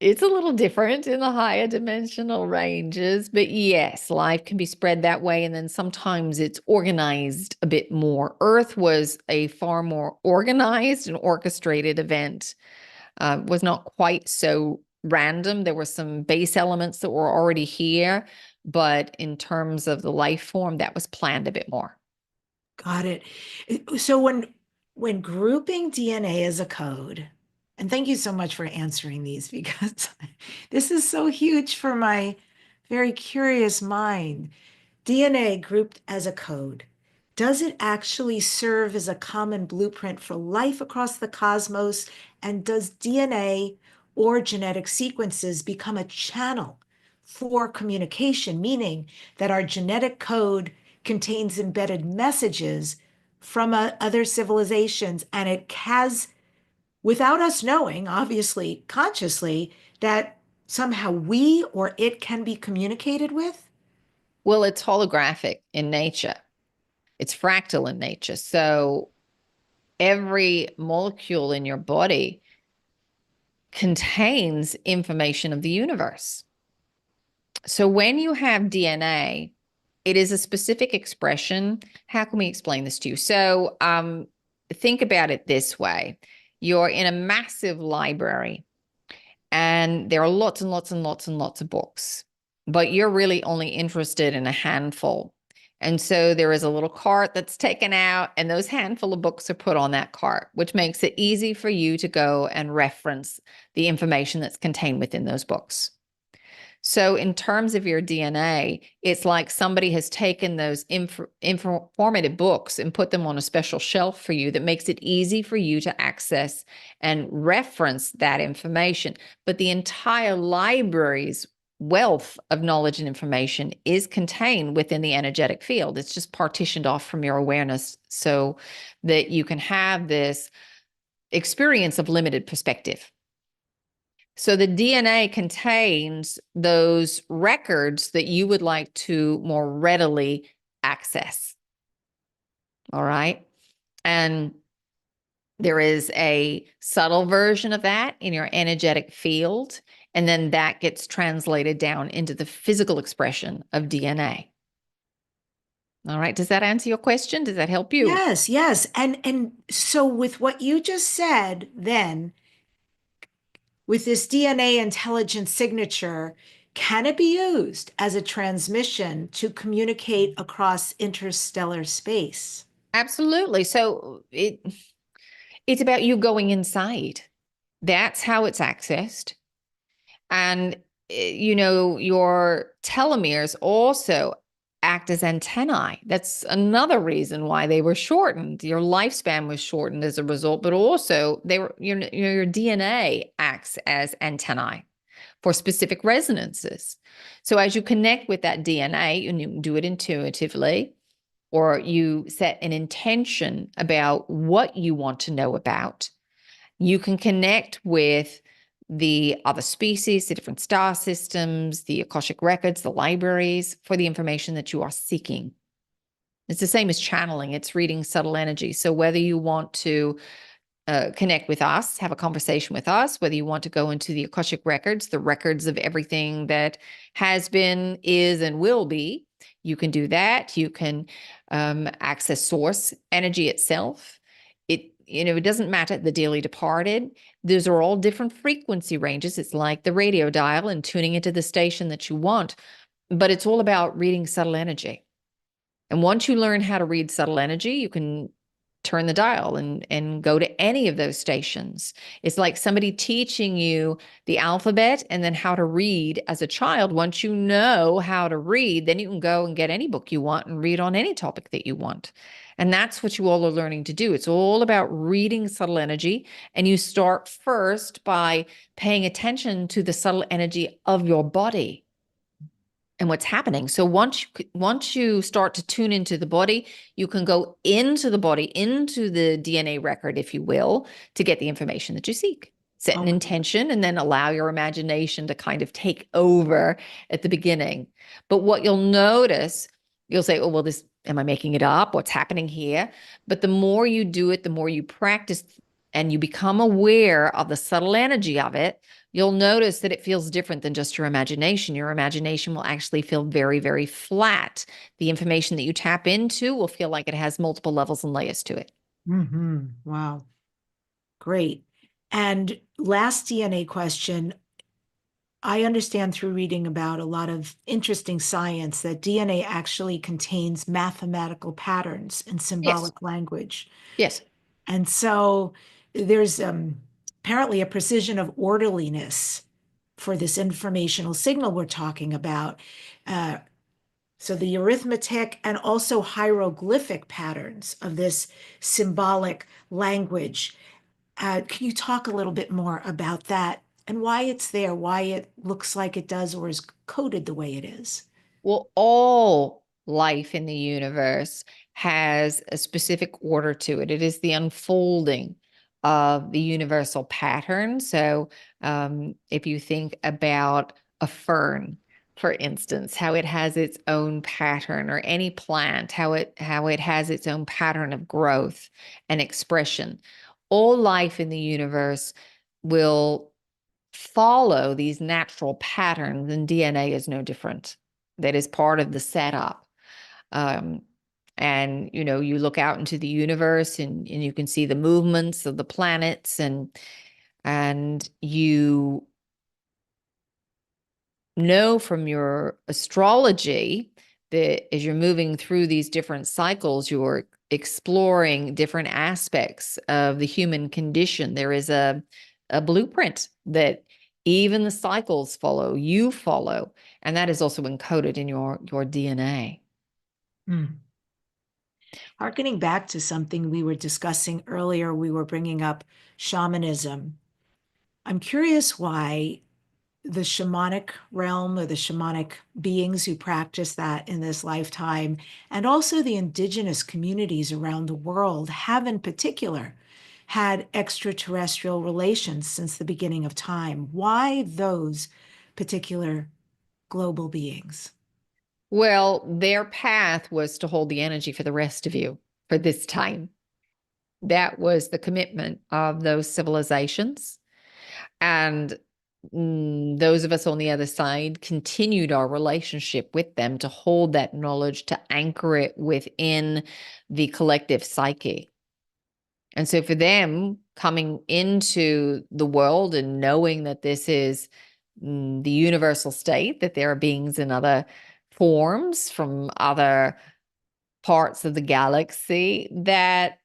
[SPEAKER 2] it's a little different in the higher dimensional ranges, but yes, life can be spread that way. And then sometimes it's organized a bit more. Earth was a far more organized and orchestrated event. Was not quite so random. There were some base elements that were already here, but in terms of the life form, that was planned a bit more.
[SPEAKER 1] Got it. So when grouping DNA as a code, and thank you so much for answering these because this is so huge for my very curious mind. DNA grouped as a code, does it actually serve as a common blueprint for life across the cosmos? And does DNA or genetic sequences become a channel for communication, meaning that our genetic code contains embedded messages from other civilizations and it has, without us knowing, obviously consciously, that somehow we or it can be communicated with?
[SPEAKER 2] Well, it's holographic in nature. It's fractal in nature. So every molecule in your body contains information of the universe. So when you have DNA, it is a specific expression. How can we explain this to you? So think about it this way. You're in a massive library and there are lots and lots and lots and lots of books, but you're really only interested in a handful. And so there is a little cart that's taken out, and those handful of books are put on that cart, which makes it easy for you to go and reference the information that's contained within those books. So in terms of your DNA, it's like somebody has taken those informative books and put them on a special shelf for you that makes it easy for you to access and reference that information. But the entire library's wealth of knowledge and information is contained within the energetic field. It's just partitioned off from your awareness so that you can have this experience of limited perspective. So the DNA contains those records that you would like to more readily access. All right. And there is a subtle version of that in your energetic field. And then that gets translated down into the physical expression of DNA. All right. Does that answer your question? Does that help you?
[SPEAKER 1] Yes, yes. And so with what you just said, then with this DNA intelligence signature, can it be used as a transmission to communicate across interstellar space?
[SPEAKER 2] Absolutely. So it's about you going inside. That's how it's accessed. And your telomeres also act as antennae. That's another reason why they were shortened. Your lifespan was shortened as a result, but also your DNA acts as antennae for specific resonances. So as you connect with that DNA, and you do it intuitively, or you set an intention about what you want to know about, you can connect with the other species, the different star systems, the Akashic records, the libraries for the information that you are seeking. It's the same as channeling, it's reading subtle energy. So whether you want to connect with us, have a conversation with us, whether you want to go into the Akashic records, the records of everything that has been, is, and will be, you can do that. You can access source energy itself. It doesn't matter, the dearly departed. Those are all different frequency ranges. It's like the radio dial and tuning into the station that you want, but it's all about reading subtle energy. And once you learn how to read subtle energy, you can turn the dial and go to any of those stations. It's like somebody teaching you the alphabet and then how to read as a child. Once you know how to read, then you can go and get any book you want and read on any topic that you want. And that's what you all are learning to do. It's all about reading subtle energy. And you start first by paying attention to the subtle energy of your body and what's happening. So once you start to tune into the body, you can go into the body, into the DNA record, if you will, to get the information that you seek. Set an
[SPEAKER 1] Okay.
[SPEAKER 2] intention and then allow your imagination to kind of take over at the beginning. But what you'll notice, you'll say, oh, well, am I making it up? What's happening here? But the more you do it, the more you practice and you become aware of the subtle energy of it, you'll notice that it feels different than just your imagination. Your imagination will actually feel very, very flat. The information that you tap into will feel like it has multiple levels and layers to it.
[SPEAKER 1] Wow. Great. And last DNA question. I understand through reading about a lot of interesting science that DNA actually contains mathematical patterns and
[SPEAKER 2] Yes.
[SPEAKER 1] symbolic language.
[SPEAKER 2] Yes.
[SPEAKER 1] And so there's apparently a precision of orderliness for this informational signal we're talking about. Uh, so the arithmetic and also hieroglyphic patterns of this symbolic language. Can you talk a little bit more about that and why it's there, why it looks like it does or is coded the way it is?
[SPEAKER 2] Well, all life in the universe has a specific order to it. It is the unfolding of the universal pattern. So, if you think about a fern, for instance, how it has its own pattern, or any plant, how it has its own pattern of growth and expression. All life in the universe will follow these natural patterns, and DNA is no different. That is part of the setup. Um, and you look out into the universe and you can see the movements of the planets, and you know from your astrology that as you're moving through these different cycles, you're exploring different aspects of the human condition. There is a blueprint that even the cycles follow, you follow, and that is also encoded in your DNA.
[SPEAKER 1] Hmm. Harkening back to something we were discussing earlier, we were bringing up shamanism. I'm curious why the shamanic realm or the shamanic beings who practice that in this lifetime, and also the indigenous communities around the world, have in particular had extraterrestrial relations since the beginning of time. Why those particular global beings?
[SPEAKER 2] Well, their path was to hold the energy for the rest of you for this time. That was the commitment of those civilizations. And those of us on the other side continued our relationship with them to hold that knowledge, to anchor it within the collective psyche. And so for them, coming into the world and knowing that this is the universal state, that there are beings in other forms from other parts of the galaxy, that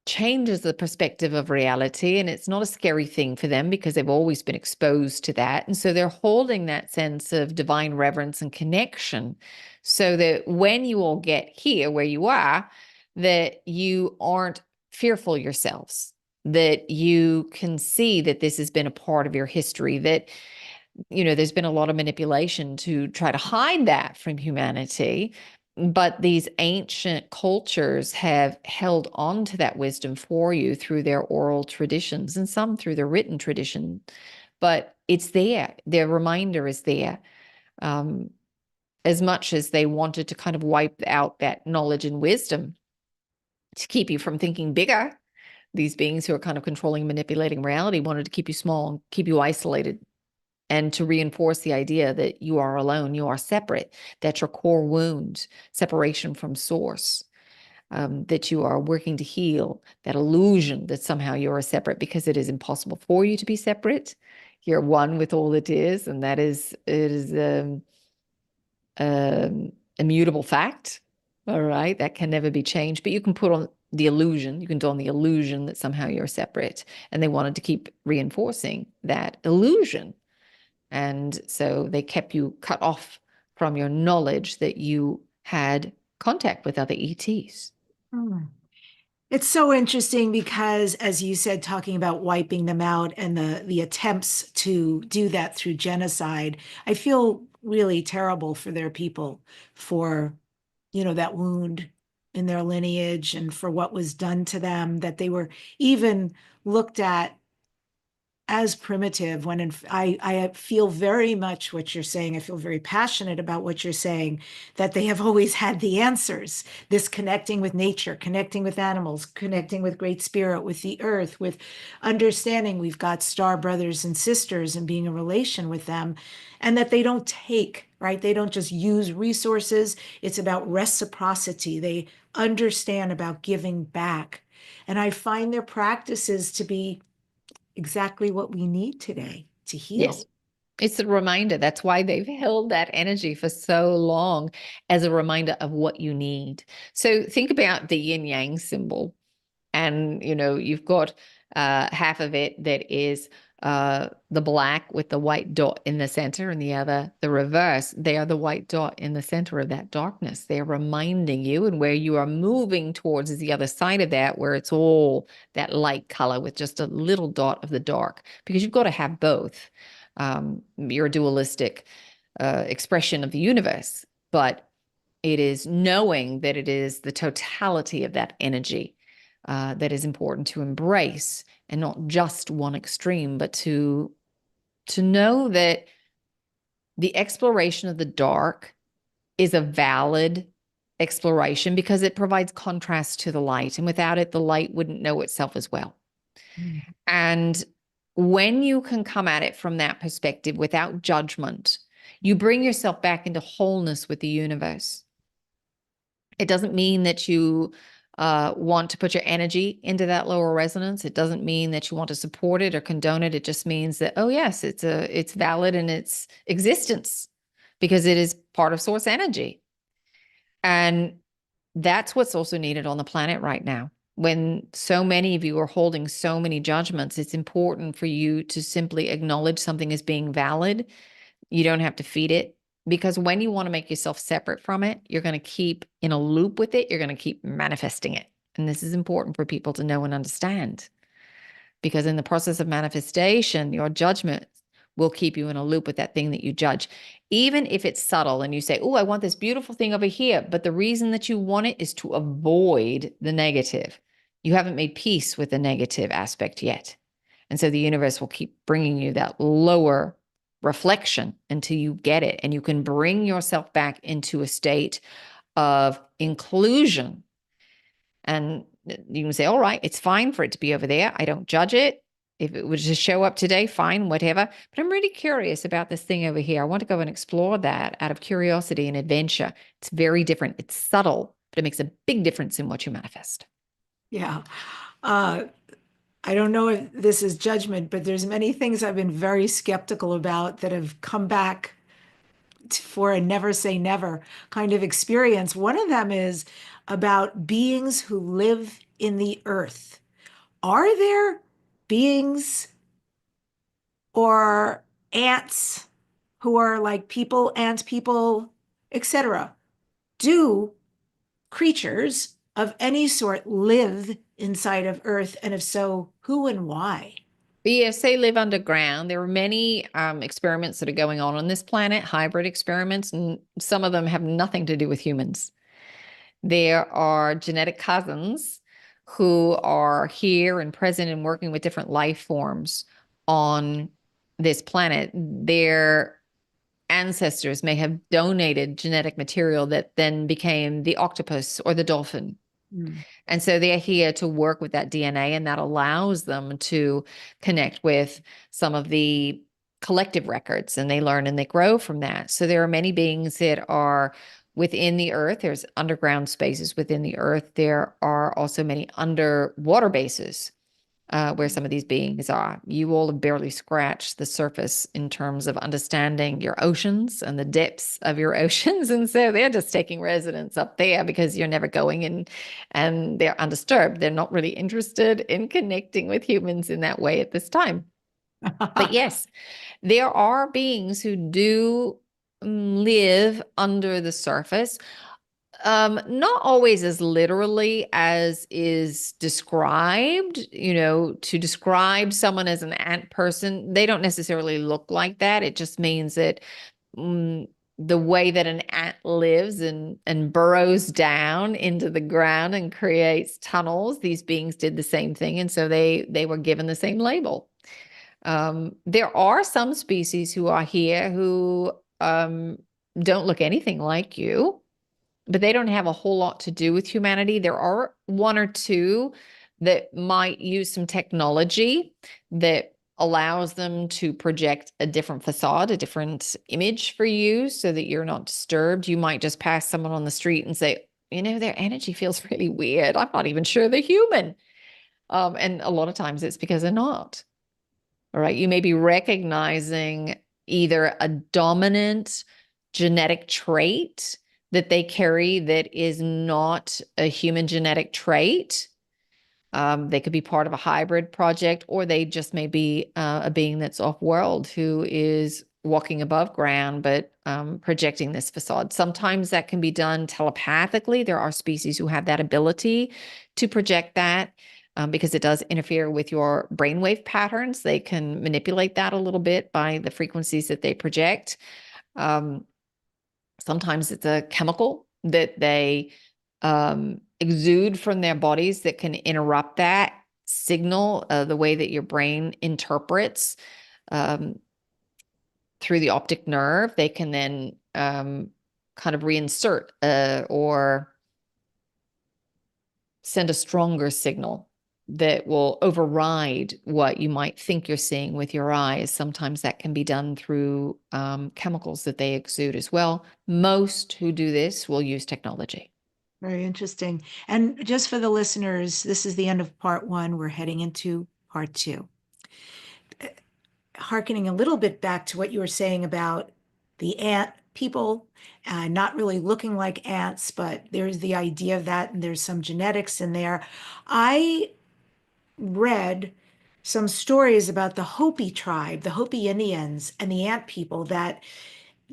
[SPEAKER 2] changes the perspective of reality, and it's not a scary thing for them because they've always been exposed to that. And so they're holding that sense of divine reverence and connection, so that when you all get here where you are, that you aren't fearful yourselves, that you can see that this has been a part of your history, that there's been a lot of manipulation to try to hide that from humanity. But these ancient cultures have held on to that wisdom for you through their oral traditions and some through the written tradition. But it's there. Their reminder is there. As much as they wanted to kind of wipe out that knowledge and wisdom to keep you from thinking bigger, these beings who are kind of controlling, manipulating reality wanted to keep you small and keep you isolated, and to reinforce the idea that you are alone, you are separate, that's your core wound, separation from source, that you are working to heal that illusion that somehow you're separate, because it is impossible for you to be separate. You're one with all it is, and that is, it is immutable fact. All right, that can never be changed, but you can put on the illusion, you can don the illusion that somehow you're separate. And they wanted to keep reinforcing that illusion. And so they kept you cut off from your knowledge that you had contact with other ETs.
[SPEAKER 1] Hmm. It's so interesting because, as you said, talking about wiping them out and the attempts to do that through genocide, I feel really terrible for their people, for, that wound in their lineage and for what was done to them, that they were even looked at as primitive when I feel very much what you're saying. I feel very passionate about what you're saying, that they have always had the answers. This connecting with nature, connecting with animals, connecting with Great Spirit, with the earth, with understanding we've got star brothers and sisters and being in relation with them, and that they don't take, right? They don't just use resources. It's about reciprocity. They understand about giving back. And I find their practices to be exactly what we need today to
[SPEAKER 2] Yes.
[SPEAKER 1] heal.
[SPEAKER 2] It's a reminder. That's why they've held that energy for so long, as a reminder of what you need. So think about the yin yang symbol. And you've got half of it that is the black with the white dot in the center, and the other the reverse. They are the white dot in the center of that darkness. They're reminding you, and where you are moving towards is the other side of that, where it's all that light color with just a little dot of the dark, because you've got to have both. You're a dualistic expression of the universe, but it is knowing that it is the totality of that energy that is important to embrace, and not just one extreme, but to know that the exploration of the dark is a valid exploration, because it provides contrast to the light, and without it, the light wouldn't know itself as well.
[SPEAKER 1] Mm.
[SPEAKER 2] And when you can come at it from that perspective without judgment, you bring yourself back into wholeness with the universe. It doesn't mean that you want to put your energy into that lower resonance. It doesn't mean that you want to support it or condone it. It just means that, oh yes, it's valid in its existence, because it is part of source energy. And that's what's also needed on the planet right now. When so many of you are holding so many judgments, it's important for you to simply acknowledge something as being valid. You don't have to feed it, because when you want to make yourself separate from it, you're going to keep in a loop with it. You're going to keep manifesting it. And this is important for people to know and understand, because in the process of manifestation, your judgment will keep you in a loop with that thing that you judge. Even if it's subtle and you say, oh, I want this beautiful thing over here, but the reason that you want it is to avoid the negative. You haven't made peace with the negative aspect yet. And so the universe will keep bringing you that lower reflection until you get it. And you can bring yourself back into a state of inclusion. And you can say, all right, it's fine for it to be over there. I don't judge it. If it would just show up today, fine, whatever. But I'm really curious about this thing over here. I want to go and explore that out of curiosity and adventure. It's very different. It's subtle, but it makes a big difference in what you manifest.
[SPEAKER 1] Yeah. Uh, I don't know if this is judgment, but there's many things I've been very skeptical about that have come back for a never say never kind of experience. One of them is about beings who live in the earth. Are there beings or ants who are like people, ant people, etc.? Do creatures of any sort live inside of Earth? And if so, who and why?
[SPEAKER 2] Yes, they live underground. There are many experiments that are going on this planet, hybrid experiments, and some of them have nothing to do with humans. There are genetic cousins who are here and present and working with different life forms on this planet. Their ancestors may have donated genetic material that then became the octopus or the dolphin.
[SPEAKER 1] Mm.
[SPEAKER 2] And so they're here to work with that DNA, and that allows them to connect with some of the collective records, and they learn and they grow from that. So there are many beings that are within the earth. There's underground spaces within the earth. There are also many underwater bases where some of these beings are. You all have barely scratched the surface in terms of understanding your oceans and the depths of your oceans. And so they're just taking residence up there because you're never going in and they're undisturbed. They're not really interested in connecting with humans in that way at this time. But yes, there are beings who do live under the surface. Not always as literally as is described, to describe someone as an ant person, they don't necessarily look like that. It just means that the way that an ant lives and burrows down into the ground and creates tunnels, these beings did the same thing. And so they were given the same label. There are some species who are here who don't look anything like you, but they don't have a whole lot to do with humanity. There are one or two that might use some technology that allows them to project a different facade, a different image for you so that you're not disturbed. You might just pass someone on the street and say, their energy feels really weird. I'm not even sure they're human. And a lot of times it's because they're not. All right. You may be recognizing either a dominant genetic trait that they carry that is not a human genetic trait. They could be part of a hybrid project, or they just may be a being that's off-world who is walking above ground, but projecting this facade. Sometimes that can be done telepathically. There are species who have that ability to project that. Because it does interfere with your brainwave patterns. They can manipulate that a little bit by the frequencies that they project. Sometimes it's a chemical that they exude from their bodies that can interrupt that signal, the way that your brain interprets through the optic nerve. They can then kind of reinsert or send a stronger signal that will override what you might think you're seeing with your eyes. Sometimes that can be done through chemicals that they exude as well. Most who do this will use technology.
[SPEAKER 1] Very interesting. And just for the listeners, this is the end of part one. We're heading into part two. Harkening a little bit back to what you were saying about the ant people, not really looking like ants, but there's the idea of that, and there's some genetics in there. I read some stories about the Hopi tribe, the Hopi Indians, and the ant people that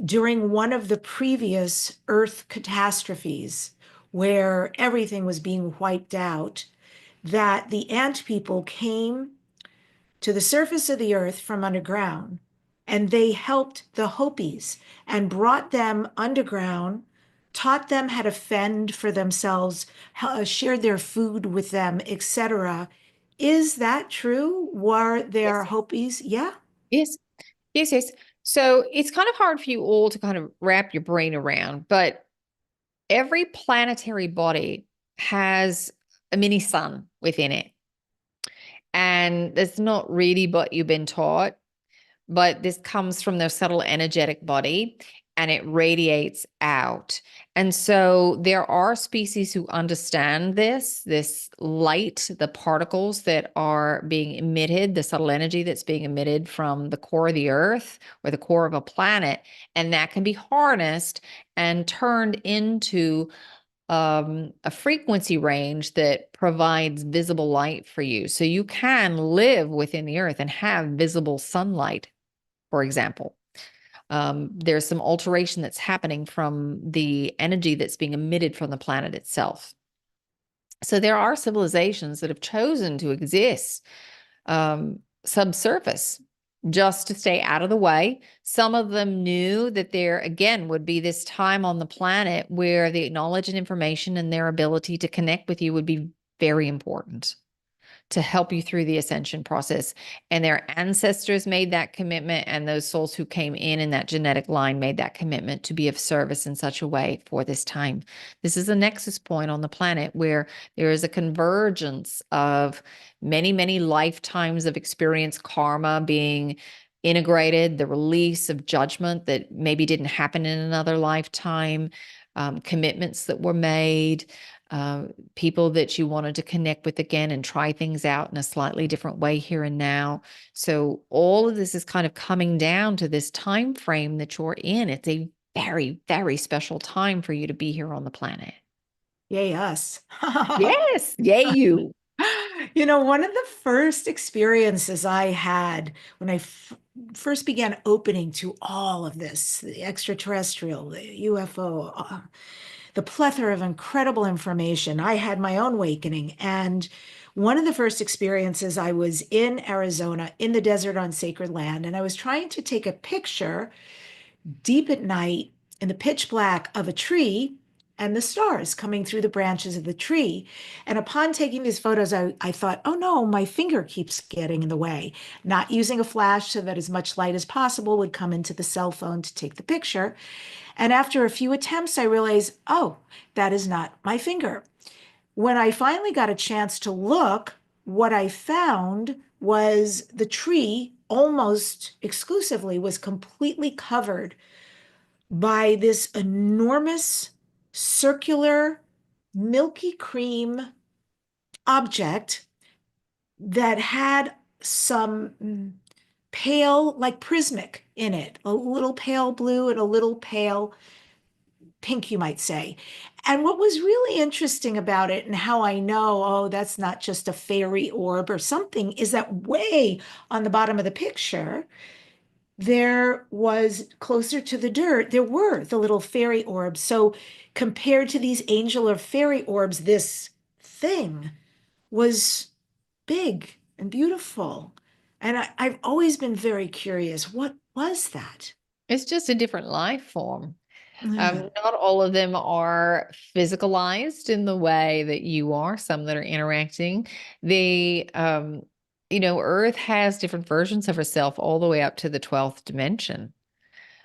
[SPEAKER 1] during one of the previous Earth catastrophes, where everything was being wiped out, that the ant people came to the surface of the earth from underground, and they helped the Hopis and brought them underground, taught them how to fend for themselves, shared their food with them, etc. Is that true? Were there
[SPEAKER 2] Yes.
[SPEAKER 1] Hopis? Yeah.
[SPEAKER 2] Yes. Yes. Yes. So it's kind of hard for you all to kind of wrap your brain around, but every planetary body has a mini sun within it. And that's not really what you've been taught, but this comes from their subtle energetic body. and it radiates out. And so there are species who understand this light, the particles that are being emitted, the subtle energy that's being emitted from the core of the earth or the core of a planet, and that can be harnessed and turned into a frequency range that provides visible light for you. So you can live within the earth and have visible sunlight, for example. There's some alteration that's happening from the energy that's being emitted from the planet itself. So there are civilizations that have chosen to exist subsurface just to stay out of the way. Some of them knew that there, again, would be this time on the planet where the knowledge and information and their ability to connect with you would be very important to help you through the ascension process. And their ancestors made that commitment, and those souls who came in that genetic line made that commitment to be of service in such a way for this time. This is a nexus point on the planet where there is a convergence of many, many lifetimes of experience, karma being integrated, the release of judgment that maybe didn't happen in another lifetime, commitments that were made, people that you wanted to connect with again and try things out in a slightly different way here and now. So all of this is kind of coming down to this time frame that you're in. It's a very, very special time for you to be here on the planet.
[SPEAKER 1] Yay, us.
[SPEAKER 2] Yes, yay you.
[SPEAKER 1] You know, one of the first experiences I had when I first began opening to all of this, the extraterrestrial, the UFO, the plethora of incredible information, I had my own awakening. And one of the first experiences, I was in Arizona in the desert on sacred land, and I was trying to take a picture deep at night in the pitch black of a tree and the stars coming through the branches of the tree. And upon taking these photos, I thought, oh no, my finger keeps getting in the way. Not using a flash so that as much light as possible would come into the cell phone to take the picture. And after a few attempts, I realized, oh, that is not my finger. When I finally got a chance to look, what I found was the tree almost exclusively was completely covered by this enormous circular milky cream object that had some pale, like prismatic in it, a little pale blue and a little pale pink, you might say. And what was really interesting about it and how I know, oh, that's not just a fairy orb or something, is that way on the bottom of the picture, there was closer to the dirt, there were the little fairy orbs. So compared to these angel or fairy orbs, this thing was big and beautiful. And I've always been very curious, what was that?
[SPEAKER 2] It's just a different life form.
[SPEAKER 1] Yeah.
[SPEAKER 2] Not all of them are physicalized in the way that you are, some that are interacting. Earth has different versions of herself all the way up to the 12th dimension.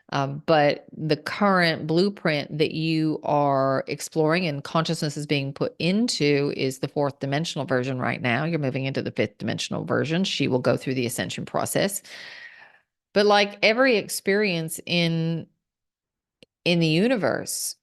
[SPEAKER 2] But the current blueprint that you are exploring and consciousness is being put into is the fourth dimensional version right now. You're moving into the fifth dimensional version. She will go through the ascension process. But like every experience in the universe,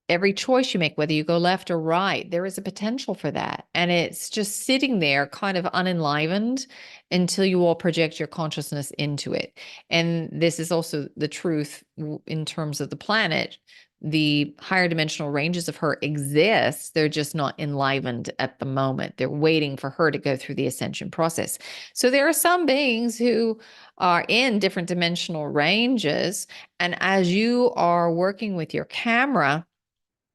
[SPEAKER 2] every choice you make, whether you go left or right, there is a potential for that. And it's just sitting there kind of unenlivened until you all project your consciousness into it. And this is also the truth in terms of the planet. The higher dimensional ranges of her exist. They're just not enlivened at the moment. They're waiting for her to go through the ascension process. So there are some beings who are in different dimensional ranges. And as you are working with your camera,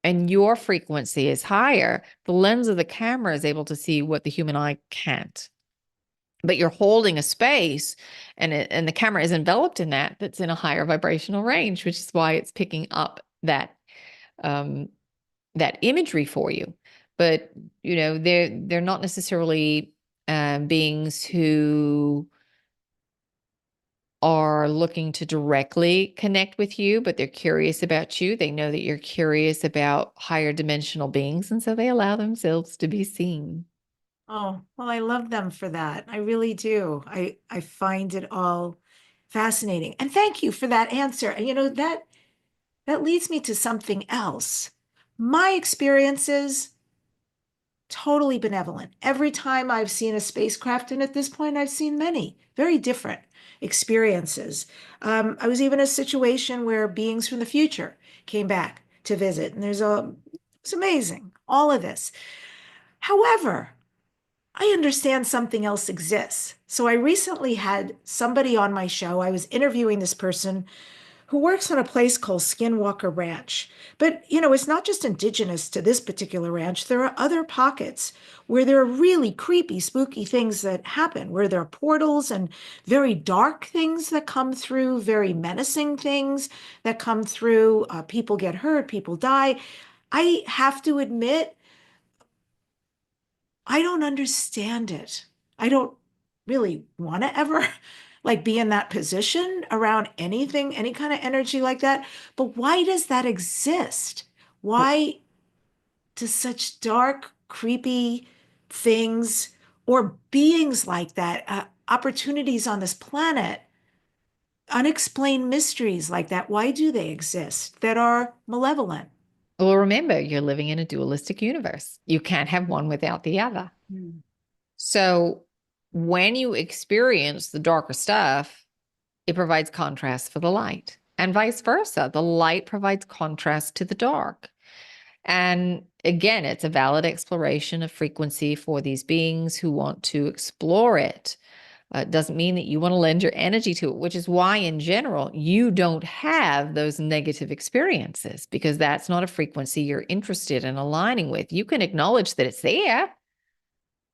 [SPEAKER 2] and your frequency is higher, the lens of the camera is able to see what the human eye can't. But you're holding a space, and the camera is enveloped in that's in a higher vibrational range, which is why it's picking up that imagery for you. But they're not necessarily beings who are looking to directly connect with you, but they're curious about you. They know that you're curious about higher dimensional beings, and so they allow themselves to be seen.
[SPEAKER 1] Oh, well, I love them for that. I really do. I find it all Fascinating. And thank you for that answer. And that leads me to something else. My experiences totally benevolent. Every time I've seen a spacecraft, and at this point, I've seen many very different experiences. I was even in a situation where beings from the future came back to visit, and it's amazing, all of this. However, I understand something else exists. So I recently had somebody on my show. I was interviewing this person who works on a place called Skinwalker Ranch. But, it's not just indigenous to this particular ranch. There are other pockets where there are really creepy, spooky things that happen, where there are portals and very dark things that come through, very menacing things that come through. People get hurt, people die. I have to admit, I don't understand it. I don't really want to ever like be in that position around anything, any kind of energy like that. But why does that exist? Why does such dark, creepy things or beings like that, opportunities on this planet, unexplained mysteries like that, why do they exist that are malevolent?
[SPEAKER 2] Well, remember, you're living in a dualistic universe. You can't have one without the other.
[SPEAKER 1] Hmm.
[SPEAKER 2] So when you experience the darker stuff, it provides contrast for the light, and vice versa. The light provides contrast to the dark. And again, it's a valid exploration of frequency for these beings who want to explore it. It doesn't mean that you want to lend your energy to it, which is why, in general, you don't have those negative experiences, because that's not a frequency you're interested in aligning with. You can acknowledge that it's there.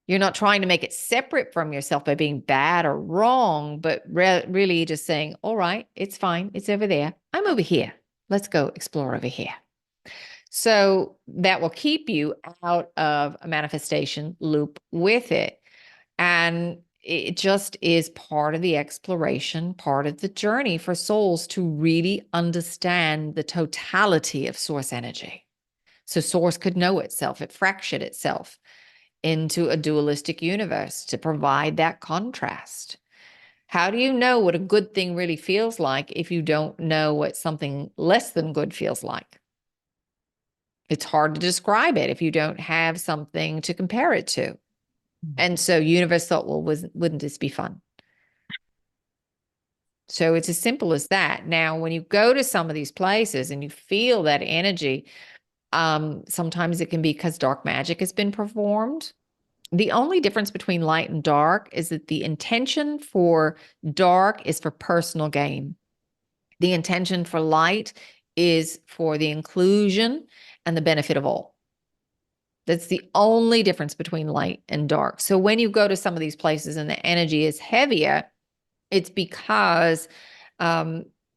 [SPEAKER 2] You're not trying to make it separate from yourself by being bad or wrong, but really just saying, all right, it's fine. It's over there. I'm over here. Let's go explore over here. So that will keep you out of a manifestation loop with it. And it just is part of the exploration, part of the journey for souls to really understand the totality of source energy. So source could know itself, it fractured itself into a dualistic universe to provide that contrast. How do you know what a good thing really feels like if you don't know what something less than good feels like? It's hard to describe it if you don't have something to compare it to. And so universe thought, well, wouldn't this be fun? So it's as simple as that. Now, when you go to some of these places and you feel that energy, sometimes it can be because dark magic has been performed. The only difference between light and dark is that the intention for dark is for personal gain. The intention for light is for the inclusion and the benefit of all. That's the only difference between light and dark. So when you go to some of these places and the energy is heavier, it's because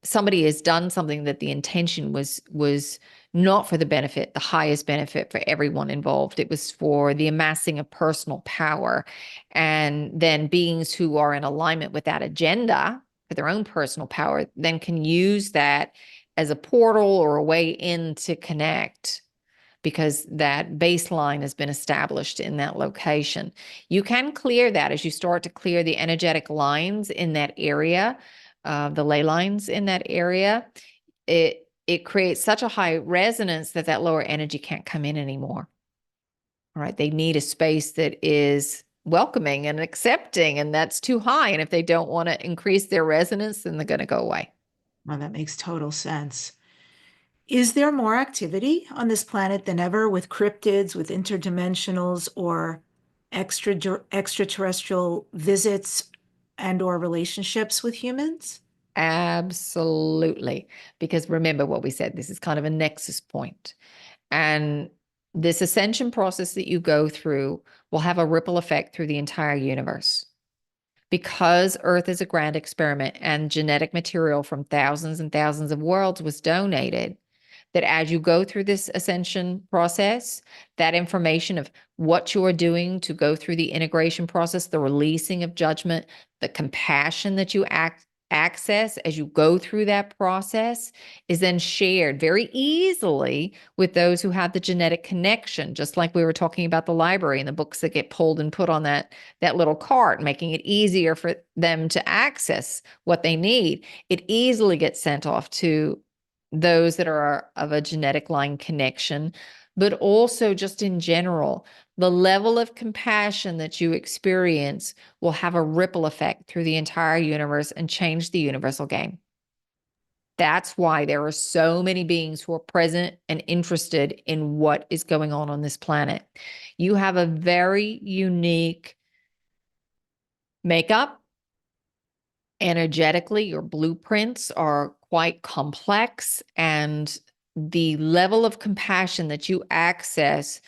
[SPEAKER 2] somebody has done something that the intention was not for the benefit, the highest benefit for everyone involved. It was for the amassing of personal power. And then beings who are in alignment with that agenda for their own personal power then can use that as a portal or a way in to connect, because that baseline has been established in that location. You can clear that as you start to clear the energetic lines in that area, the ley lines in that area. It creates such a high resonance that that lower energy can't come in anymore. All right, they need a space that is welcoming and accepting, and that's too high. And if they don't want to increase their resonance, then they're going to go away.
[SPEAKER 1] Well, that makes total sense. Is there more activity on this planet than ever with cryptids, with interdimensionals, or extraterrestrial visits and or relationships with humans?
[SPEAKER 2] Absolutely. Because remember what we said, this is kind of a nexus point. And this ascension process that you go through will have a ripple effect through the entire universe. Because Earth is a grand experiment and genetic material from thousands and thousands of worlds was donated, that as you go through this ascension process, that information of what you are doing to go through the integration process, the releasing of judgment, the compassion that you act access as you go through that process is then shared very easily with those who have the genetic connection, just like we were talking about the library and the books that get pulled and put on that little cart, making it easier for them to access what they need. It easily gets sent off to those that are of a genetic line connection, but also just in general, the level of compassion that you experience will have a ripple effect through the entire universe and change the universal game. That's why there are so many beings who are present and interested in what is going on this planet. You have a very unique makeup. Energetically, your blueprints are quite complex, and the level of compassion that you access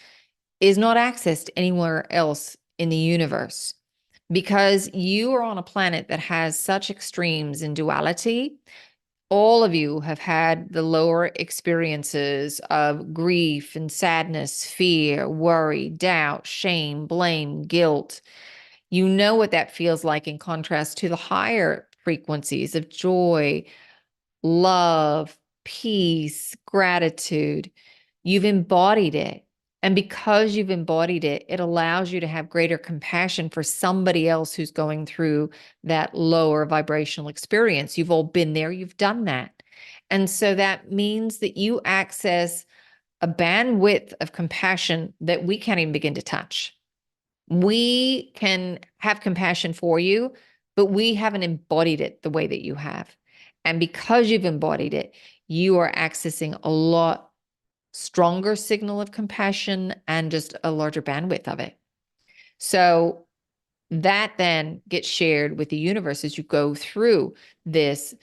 [SPEAKER 2] is not accessed anywhere else in the universe, because you are on a planet that has such extremes in duality. All of you have had the lower experiences of grief and sadness, fear, worry, doubt, shame, blame, guilt. You know what that feels like in contrast to the higher frequencies of joy, love, peace, gratitude. You've embodied it. And because you've embodied it, it allows you to have greater compassion for somebody else who's going through that lower vibrational experience. You've all been there, you've done that. And so that means that you access a bandwidth of compassion that we can't even begin to touch. We can have compassion for you, but we haven't embodied it the way that you have. And because you've embodied it, you are accessing a lot stronger signal of compassion and just a larger bandwidth of it. So that then gets shared with the universe as you go through this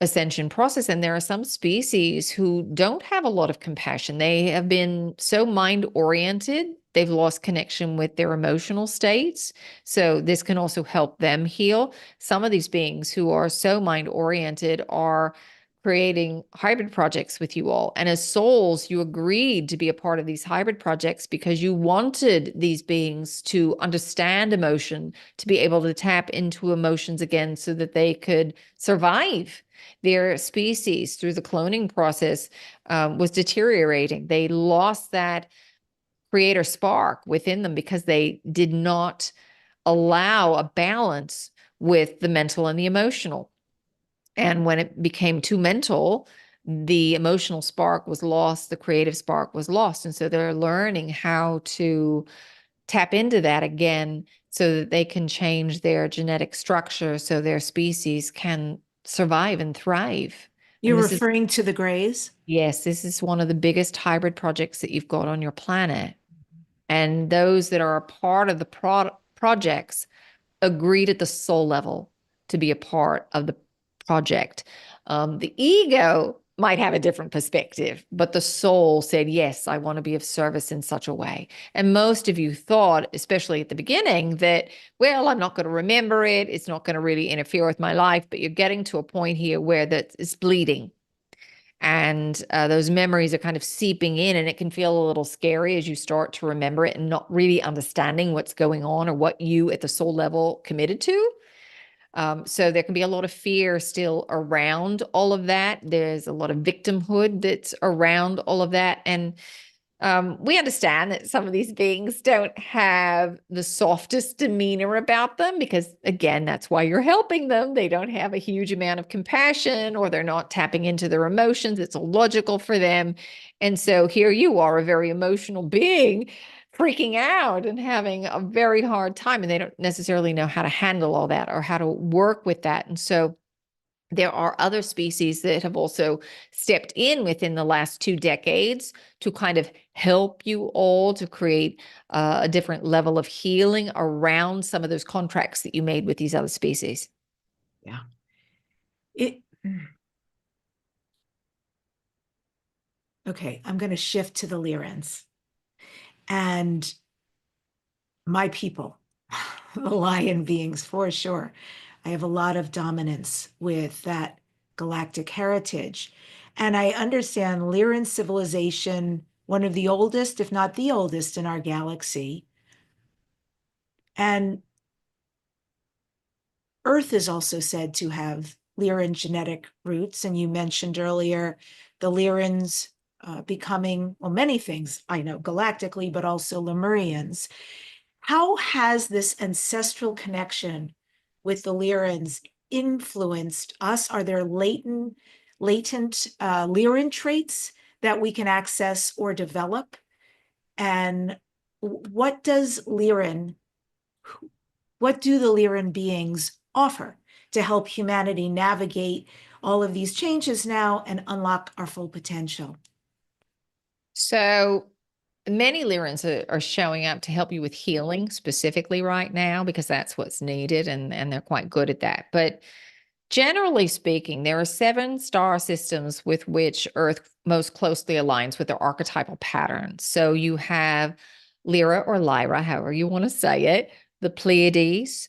[SPEAKER 2] ascension process. And there are some species who don't have a lot of compassion. They have been so mind oriented, they've lost connection with their emotional states. So this can also help them heal. Some of these beings who are so mind oriented are creating hybrid projects with you all. And as souls, you agreed to be a part of these hybrid projects because you wanted these beings to understand emotion, to be able to tap into emotions again so that they could survive. Their species through the cloning process was deteriorating. They lost that creator spark within them because they did not allow a balance with the mental and the emotional. And when it became too mental, the emotional spark was lost, the creative spark was lost. And so they're learning how to tap into that again so that they can change their genetic structure so their species can survive and thrive.
[SPEAKER 1] You're
[SPEAKER 2] And this is,
[SPEAKER 1] referring to the Greys?
[SPEAKER 2] yes, this is one of the biggest hybrid projects that you've got on your planet. And those that are a part of the projects agreed at the soul level to be a part of the project. The ego might have a different perspective, but the soul said, yes, I want to be of service in such a way. And most of you thought, especially at the beginning, that, well, I'm not going to remember it. It's not going to really interfere with my life. But you're getting to a point here where that is bleeding. And those memories are kind of seeping in, and it can feel a little scary as you start to remember it and not really understanding what's going on or what you at the soul level committed to. So there can be a lot of fear still around all of that. There's a lot of victimhood that's around all of that. And we understand that some of these beings don't have the softest demeanor about them because, again, that's why you're helping them. They don't have a huge amount of compassion, or they're not tapping into their emotions. It's illogical for them. And so here you are, a very emotional being, freaking out and having a very hard time. And they don't necessarily know how to handle all that or how to work with that. And so there are other species that have also stepped in within the last 2 decades to kind of help you all to create a different level of healing around some of those contracts that you made with these other species.
[SPEAKER 1] Yeah. It okay, I'm going to shift to the Lyrans and my people, the lion beings for sure. I have a lot of dominance with that galactic heritage. And I understand Lyran civilization, one of the oldest, if not the oldest in our galaxy. And Earth is also said to have Lyran genetic roots. And you mentioned earlier the Lyrans becoming, well, many things I know galactically, but also Lemurians. How has this ancestral connection with the Lyrans influenced us? Are there latent Lyran traits that we can access or develop? And what does Lyran, what do the Lyran beings offer to help humanity navigate all of these changes now and unlock our full potential?
[SPEAKER 2] So many Lyrans are showing up to help you with healing specifically right now because that's what's needed, and they're quite good at that. But generally speaking, there are 7 star systems with which Earth most closely aligns with their archetypal patterns. So you have Lyra or Lyra, however you want to say it, the Pleiades,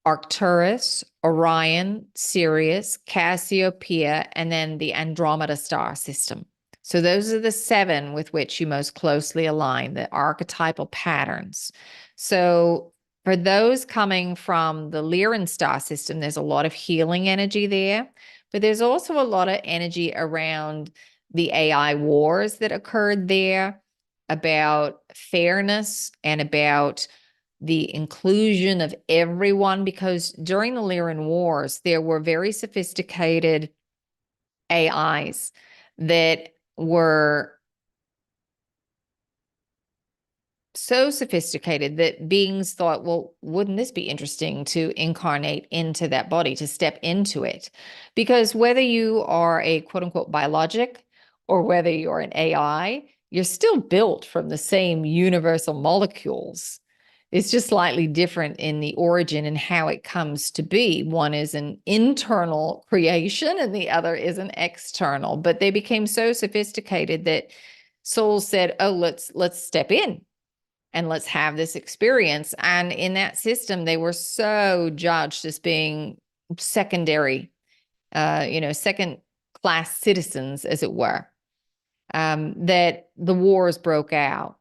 [SPEAKER 2] Arcturus, Orion, Sirius, Cassiopeia, and then the Andromeda star system. So those are the 7 with which you most closely align, the archetypal patterns. So for those coming from the Lyran star system, there's a lot of healing energy there, but there's also a lot of energy around the AI wars that occurred there, about fairness and about the inclusion of everyone, because during the Lyran Wars, there were very sophisticated AIs that were so sophisticated that beings thought, well, wouldn't this be interesting to incarnate into that body, to step into it? Because whether you are a quote unquote biologic or whether you're an AI, you're still built from the same universal molecules. It's just slightly different in the origin and how it comes to be. One is an internal creation and the other is an external. But they became so sophisticated that souls said, oh, let's step in and let's have this experience. And in that system, they were so judged as being secondary, second class citizens, as it were, that the wars broke out.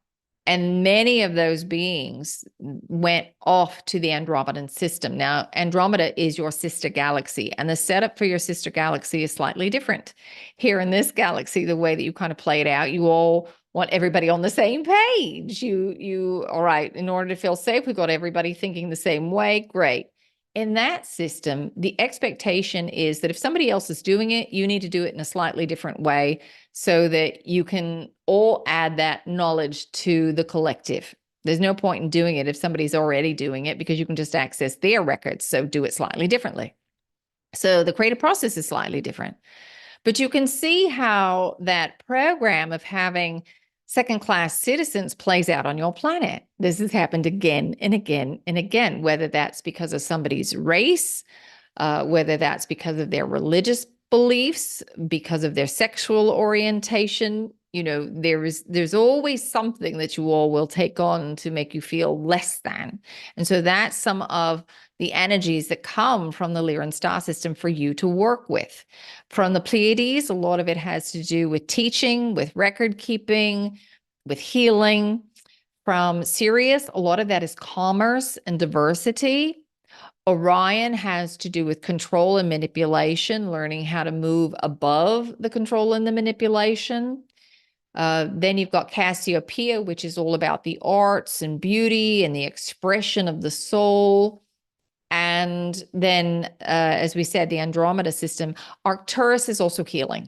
[SPEAKER 2] And many of those beings went off to the Andromedan system. Now, Andromeda is your sister galaxy, and the setup for your sister galaxy is slightly different. Here in this galaxy, the way that you kind of play it out, you all want everybody on the same page. All right, in order to feel safe, we've got everybody thinking the same way. Great. In that system, the expectation is that if somebody else is doing it, you need to do it in a slightly different way so that you can all add that knowledge to the collective. There's no point in doing it if somebody's already doing it because you can just access their records. So do it slightly differently. So the creative process is slightly different. But you can see how that program of having second-class citizens plays out on your planet. This has happened again and again and again, whether that's because of somebody's race, whether that's because of their religious beliefs, because of their sexual orientation. There's always something that you all will take on to make you feel less than. And so that's some of the energies that come from the Lyran star system for you to work with. From the Pleiades, a lot of it has to do with teaching, with record keeping, with healing. From Sirius, a lot of that is commerce and diversity. Orion has to do with control and manipulation, learning how to move above the control and the manipulation. Then you've got Cassiopeia, which is all about the arts and beauty and the expression of the soul. And then, as we said, the Andromeda system. Arcturus is also healing,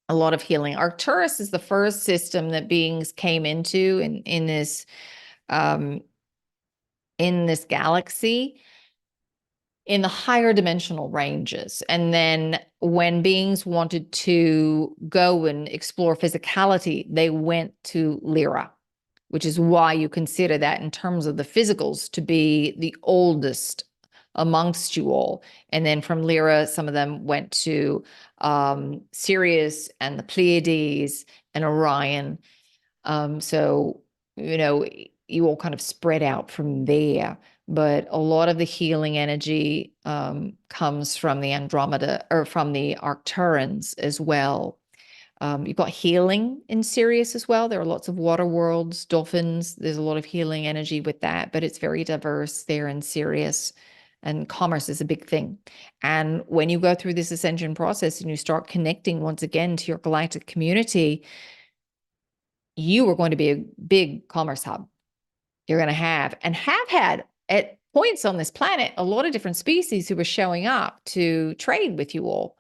[SPEAKER 2] a lot of healing. Arcturus is the first system that beings came into in this galaxy, in the higher dimensional ranges. And then when beings wanted to go and explore physicality, they went to Lyra, which is why you consider that in terms of the physicals to be the oldest amongst you all. And then from Lyra, some of them went to Sirius and the Pleiades and Orion. So, you all kind of spread out from there. But a lot of the healing energy comes from the Andromeda or from the Arcturans as well. You've got healing in Sirius as well. There are lots of water worlds, dolphins. There's a lot of healing energy with that, but it's very diverse there in Sirius. and commerce is a big thing. And when you go through this ascension process and you start connecting once again to your galactic community, you are going to be a big commerce hub. You're going to have and have had at points on this planet a lot of different species who were showing up to trade with you all.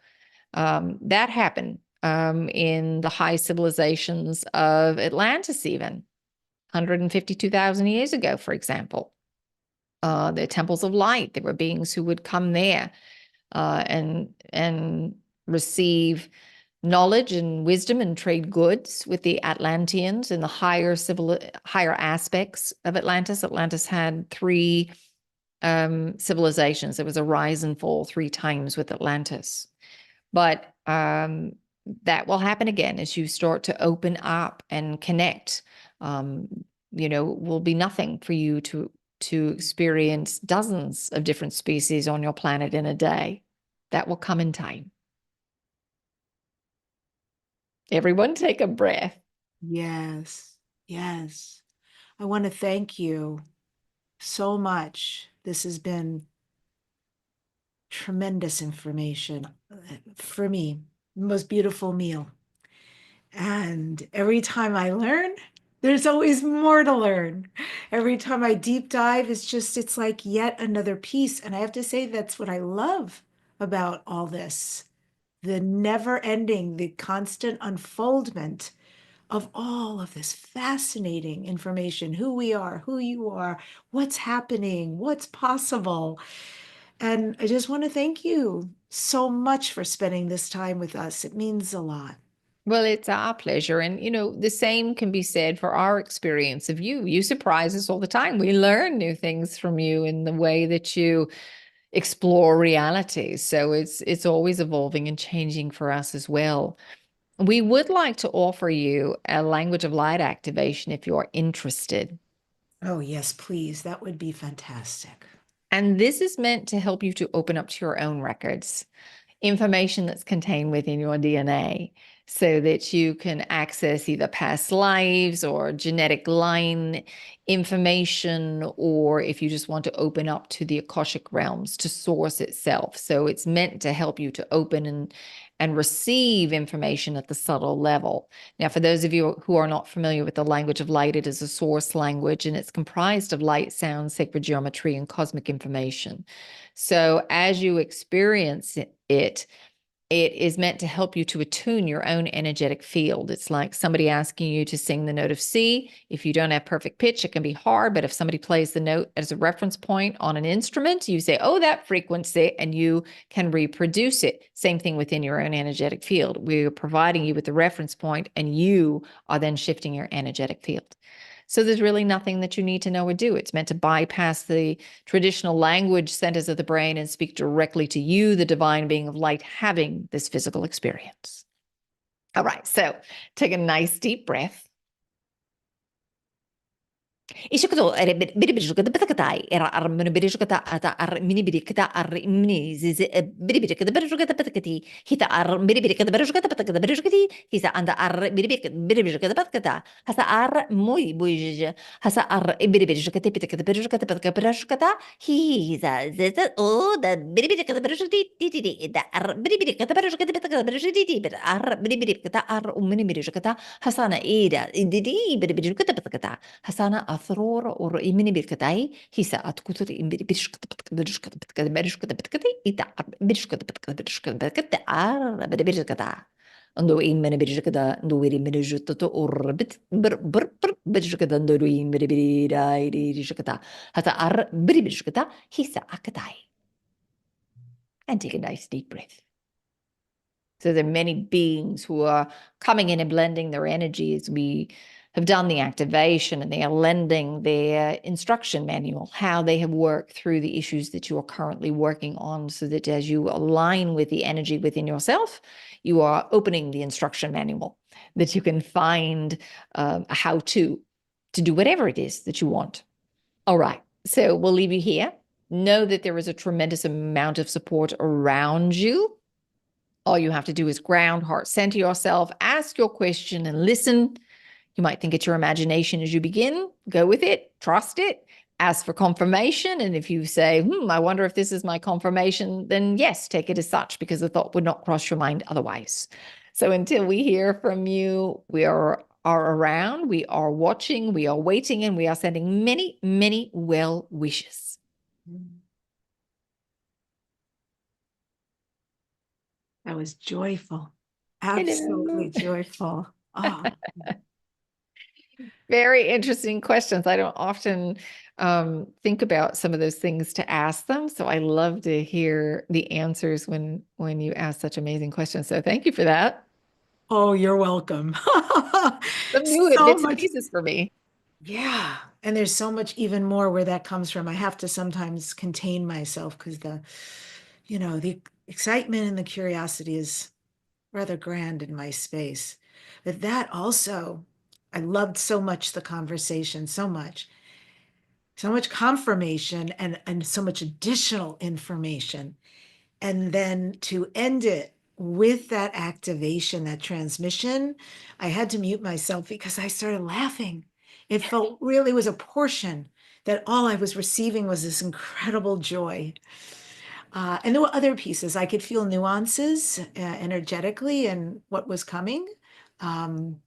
[SPEAKER 2] That happened in the high civilizations of Atlantis, even 152,000 years ago, for example. The temples of light, there were beings who would come there and receive knowledge and wisdom and trade goods with the Atlanteans in the higher aspects of Atlantis. Atlantis had three civilizations. There was a rise and fall 3 times with Atlantis. But that will happen again as you start to open up and connect. Will be nothing for you to experience dozens of different species on your planet in a day. That will come in time. Everyone take a breath.
[SPEAKER 1] Yes, yes. I want to thank you so much. This has been tremendous information for me. Most beautiful meal. And every time I learn, there's always more to learn. Every time I deep dive, it's like yet another piece. And I have to say, that's what I love about all this. The never ending, the constant unfoldment of all of this fascinating information, who we are, who you are, what's happening, what's possible. And I just want to thank you so much for spending this time with us. It means a lot.
[SPEAKER 2] Well, it's our pleasure. And, the same can be said for our experience of you. You surprise us all the time. We learn new things from you in the way that you explore reality. So it's always evolving and changing for us as well. We would like to offer you a language of light activation if you're interested.
[SPEAKER 1] Oh, yes, please. That would be fantastic.
[SPEAKER 2] And this is meant to help you to open up to your own records, information that's contained within your DNA, so that you can access either past lives or genetic line information, or if you just want to open up to the Akashic realms, to source itself. So it's meant to help you to open and receive information at the subtle level. Now, for those of you who are not familiar with the language of light, it is a source language, and it's comprised of light, sound, sacred geometry, and cosmic information. So as you experience it is meant to help you to attune your own energetic field. It's like somebody asking you to sing the note of C. If you don't have perfect pitch, it can be hard, but if somebody plays the note as a reference point on an instrument, you say, oh, that frequency, and you can reproduce it. Same thing within your own energetic field. We're providing you with the reference point, and you are then shifting your energetic field. So there's really nothing that you need to know or do. It's meant to bypass the traditional language centers of the brain and speak directly to you, the divine being of light, having this physical experience. All right, so take a nice deep breath. Ishukado bidibidikata batakai era armunu bidikata ata ar mini bidikata ar mini zizi bidibidikata bidikata batakati hita ar bidibidikata bidikata batakata bidikati hisa anda ar bidibidikata batakata hasa ar muy bujija hasa ar bidibidikata bitakata bidikata batakata bidikata hisa zeta o da bidibidikata bidikati da ar bidibidikata bidikata batakata bidikati bid ar bidibidikata ar mini bidikata hasana ida indidi bidibidikata batakata hasana أثرور ورئيمني بالكتاي هيسا أتكتر إن برشكت برشكت بتكت برشكت بتكت إتا برشكت برشكت بتكت برشكت أندو إن من برشكت أندو ويري من جتة أوربت بر برشكت أندو إن بري راي برشكت هذا بري برشكت هيسا أكتاي. And take a nice deep breath. So there are many beings who are coming in and blending their energies. We have done the activation, and they are lending their instruction manual, how they have worked through the issues that you are currently working on, so that as you align with the energy within yourself, you are opening the instruction manual, that you can find a how-to do whatever it is that you want. All right, so we'll leave you here. Know that there is a tremendous amount of support around you. All you have to do is ground, heart center yourself, ask your question, and listen. You might think it's your imagination as you begin. Go with it, trust it, ask for confirmation. And if you say, I wonder if this is my confirmation, then yes, take it as such, because the thought would not cross your mind otherwise. So until we hear from you, we are around, we are watching, we are waiting, and we are sending many, many well wishes.
[SPEAKER 1] That was joyful.
[SPEAKER 2] Hello.
[SPEAKER 1] Absolutely joyful. Oh,
[SPEAKER 2] Very interesting questions. I don't often think about some of those things to ask them. So I love to hear the answers when you ask such amazing questions. So thank you for that.
[SPEAKER 1] oh, you're welcome.
[SPEAKER 2] Some new
[SPEAKER 1] So
[SPEAKER 2] bits and
[SPEAKER 1] much.
[SPEAKER 2] pieces for me.
[SPEAKER 1] Yeah. And there's so much even more where that comes from. I have to sometimes contain myself because the excitement and the curiosity is rather grand in my space. But that also, I loved so much the conversation, so much confirmation and so much additional information. And then to end it with that activation, that transmission, I had to mute myself because I started laughing. It felt really was a portion that all I was receiving was this incredible joy. And there were other pieces. I could feel nuances energetically and what was coming. Um,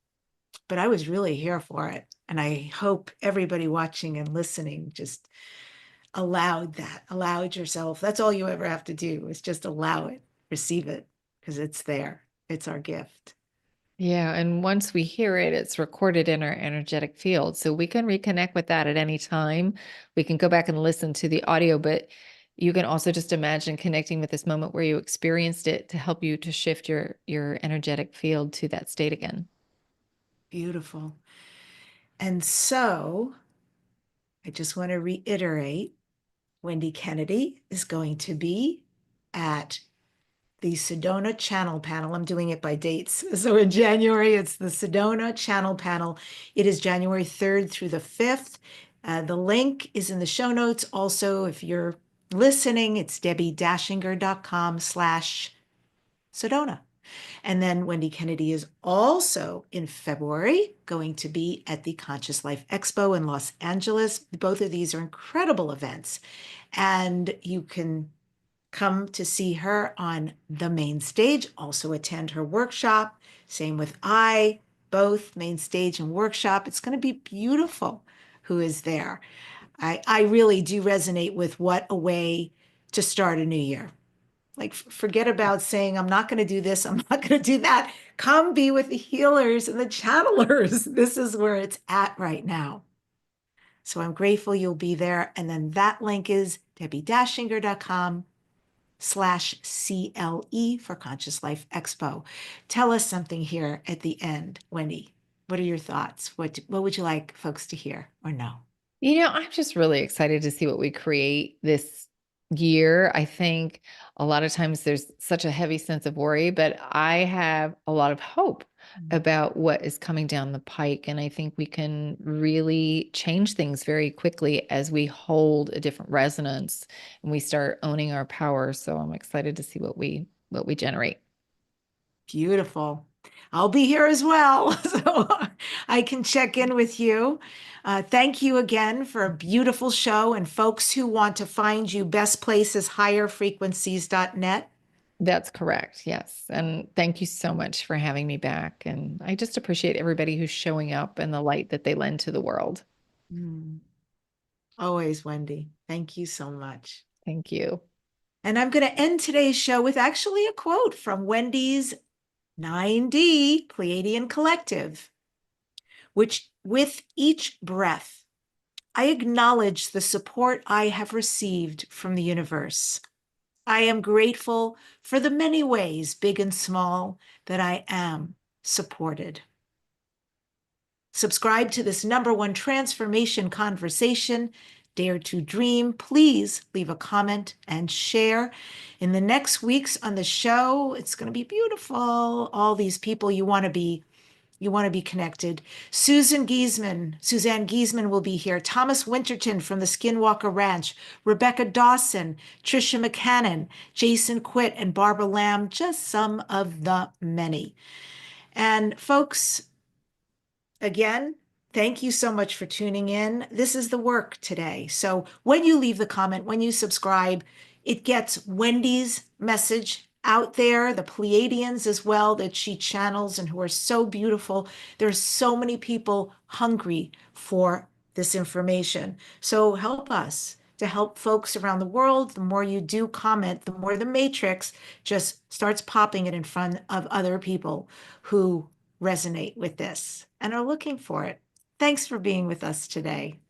[SPEAKER 1] but I was really here for it. And I hope everybody watching and listening just allowed yourself. That's all you ever have to do is just allow it, receive it, because it's there. It's our gift.
[SPEAKER 2] Yeah. And once we hear it, it's recorded in our energetic field. So we can reconnect with that at any time. We can go back and listen to the audio, but you can also just imagine connecting with this moment where you experienced it to help you to shift your energetic field to that state again.
[SPEAKER 1] Beautiful. And so I just want to reiterate Wendy Kennedy is going to be at the Sedona Channel Panel. I'm doing it by dates. So in January, it's the Sedona Channel Panel. It is January 3rd through the 5th. The link is in the show notes. Also, if you're listening, it's debbie-dachinger.com/Sedona. And then Wendy Kennedy is also in February going to be at the Conscious Life Expo in Los Angeles. Both of these are incredible events. And you can come to see her on the main stage, also attend her workshop. Same with both main stage and workshop. It's going to be beautiful who is there. I really do resonate with what a way to start a new year. Like, forget about saying, I'm not going to do this, I'm not going to do that. Come be with the healers and the channelers. This is where it's at right now. So I'm grateful you'll be there. And then that link is debbie-dachinger.com/CLE for Conscious Life Expo. Tell us something here at the end, Wendy. What are your thoughts? What would you like folks to hear or know?
[SPEAKER 2] I'm just really excited to see what we create this year. I think a lot of times there's such a heavy sense of worry, but I have a lot of hope about what is coming down the pike. And I think we can really change things very quickly as we hold a different resonance and we start owning our power. So I'm excited to see what we generate.
[SPEAKER 1] Beautiful. I'll be here as well, so I can check in with you. Thank you again for a beautiful show. And folks who want to find you, best place is higherfrequencies.net.
[SPEAKER 2] That's correct. Yes. And thank you so much for having me back. And I just appreciate everybody who's showing up and the light that they lend to the world.
[SPEAKER 1] Mm, always, Wendy. Thank you so much.
[SPEAKER 2] Thank you.
[SPEAKER 1] And I'm going to end today's show with actually a quote from Wendy's 9D Pleiadian Collective, which with each breath, I acknowledge the support I have received from the universe. I am grateful for the many ways, big and small, that I am supported. Subscribe to this #1 transformation conversation. Dare to dream. Please leave a comment and share. In the next weeks on the show, it's going to be beautiful. All these people you want to be connected. Suzanne Giesman will be here. Thomas Winterton from the Skinwalker Ranch, Rebecca Dawson, Trisha McCannon, Jason Quitt, and Barbara Lamb, just some of the many. And folks, again, Thank you so much for tuning in. This is the work today. So when you leave the comment, when you subscribe, it gets Wendy's message out there, the Pleiadians as well, that she channels and who are so beautiful. There's so many people hungry for this information. So help us to help folks around the world. The more you do comment, the more the matrix just starts popping it in front of other people who resonate with this and are looking for it. Thanks for being with us today.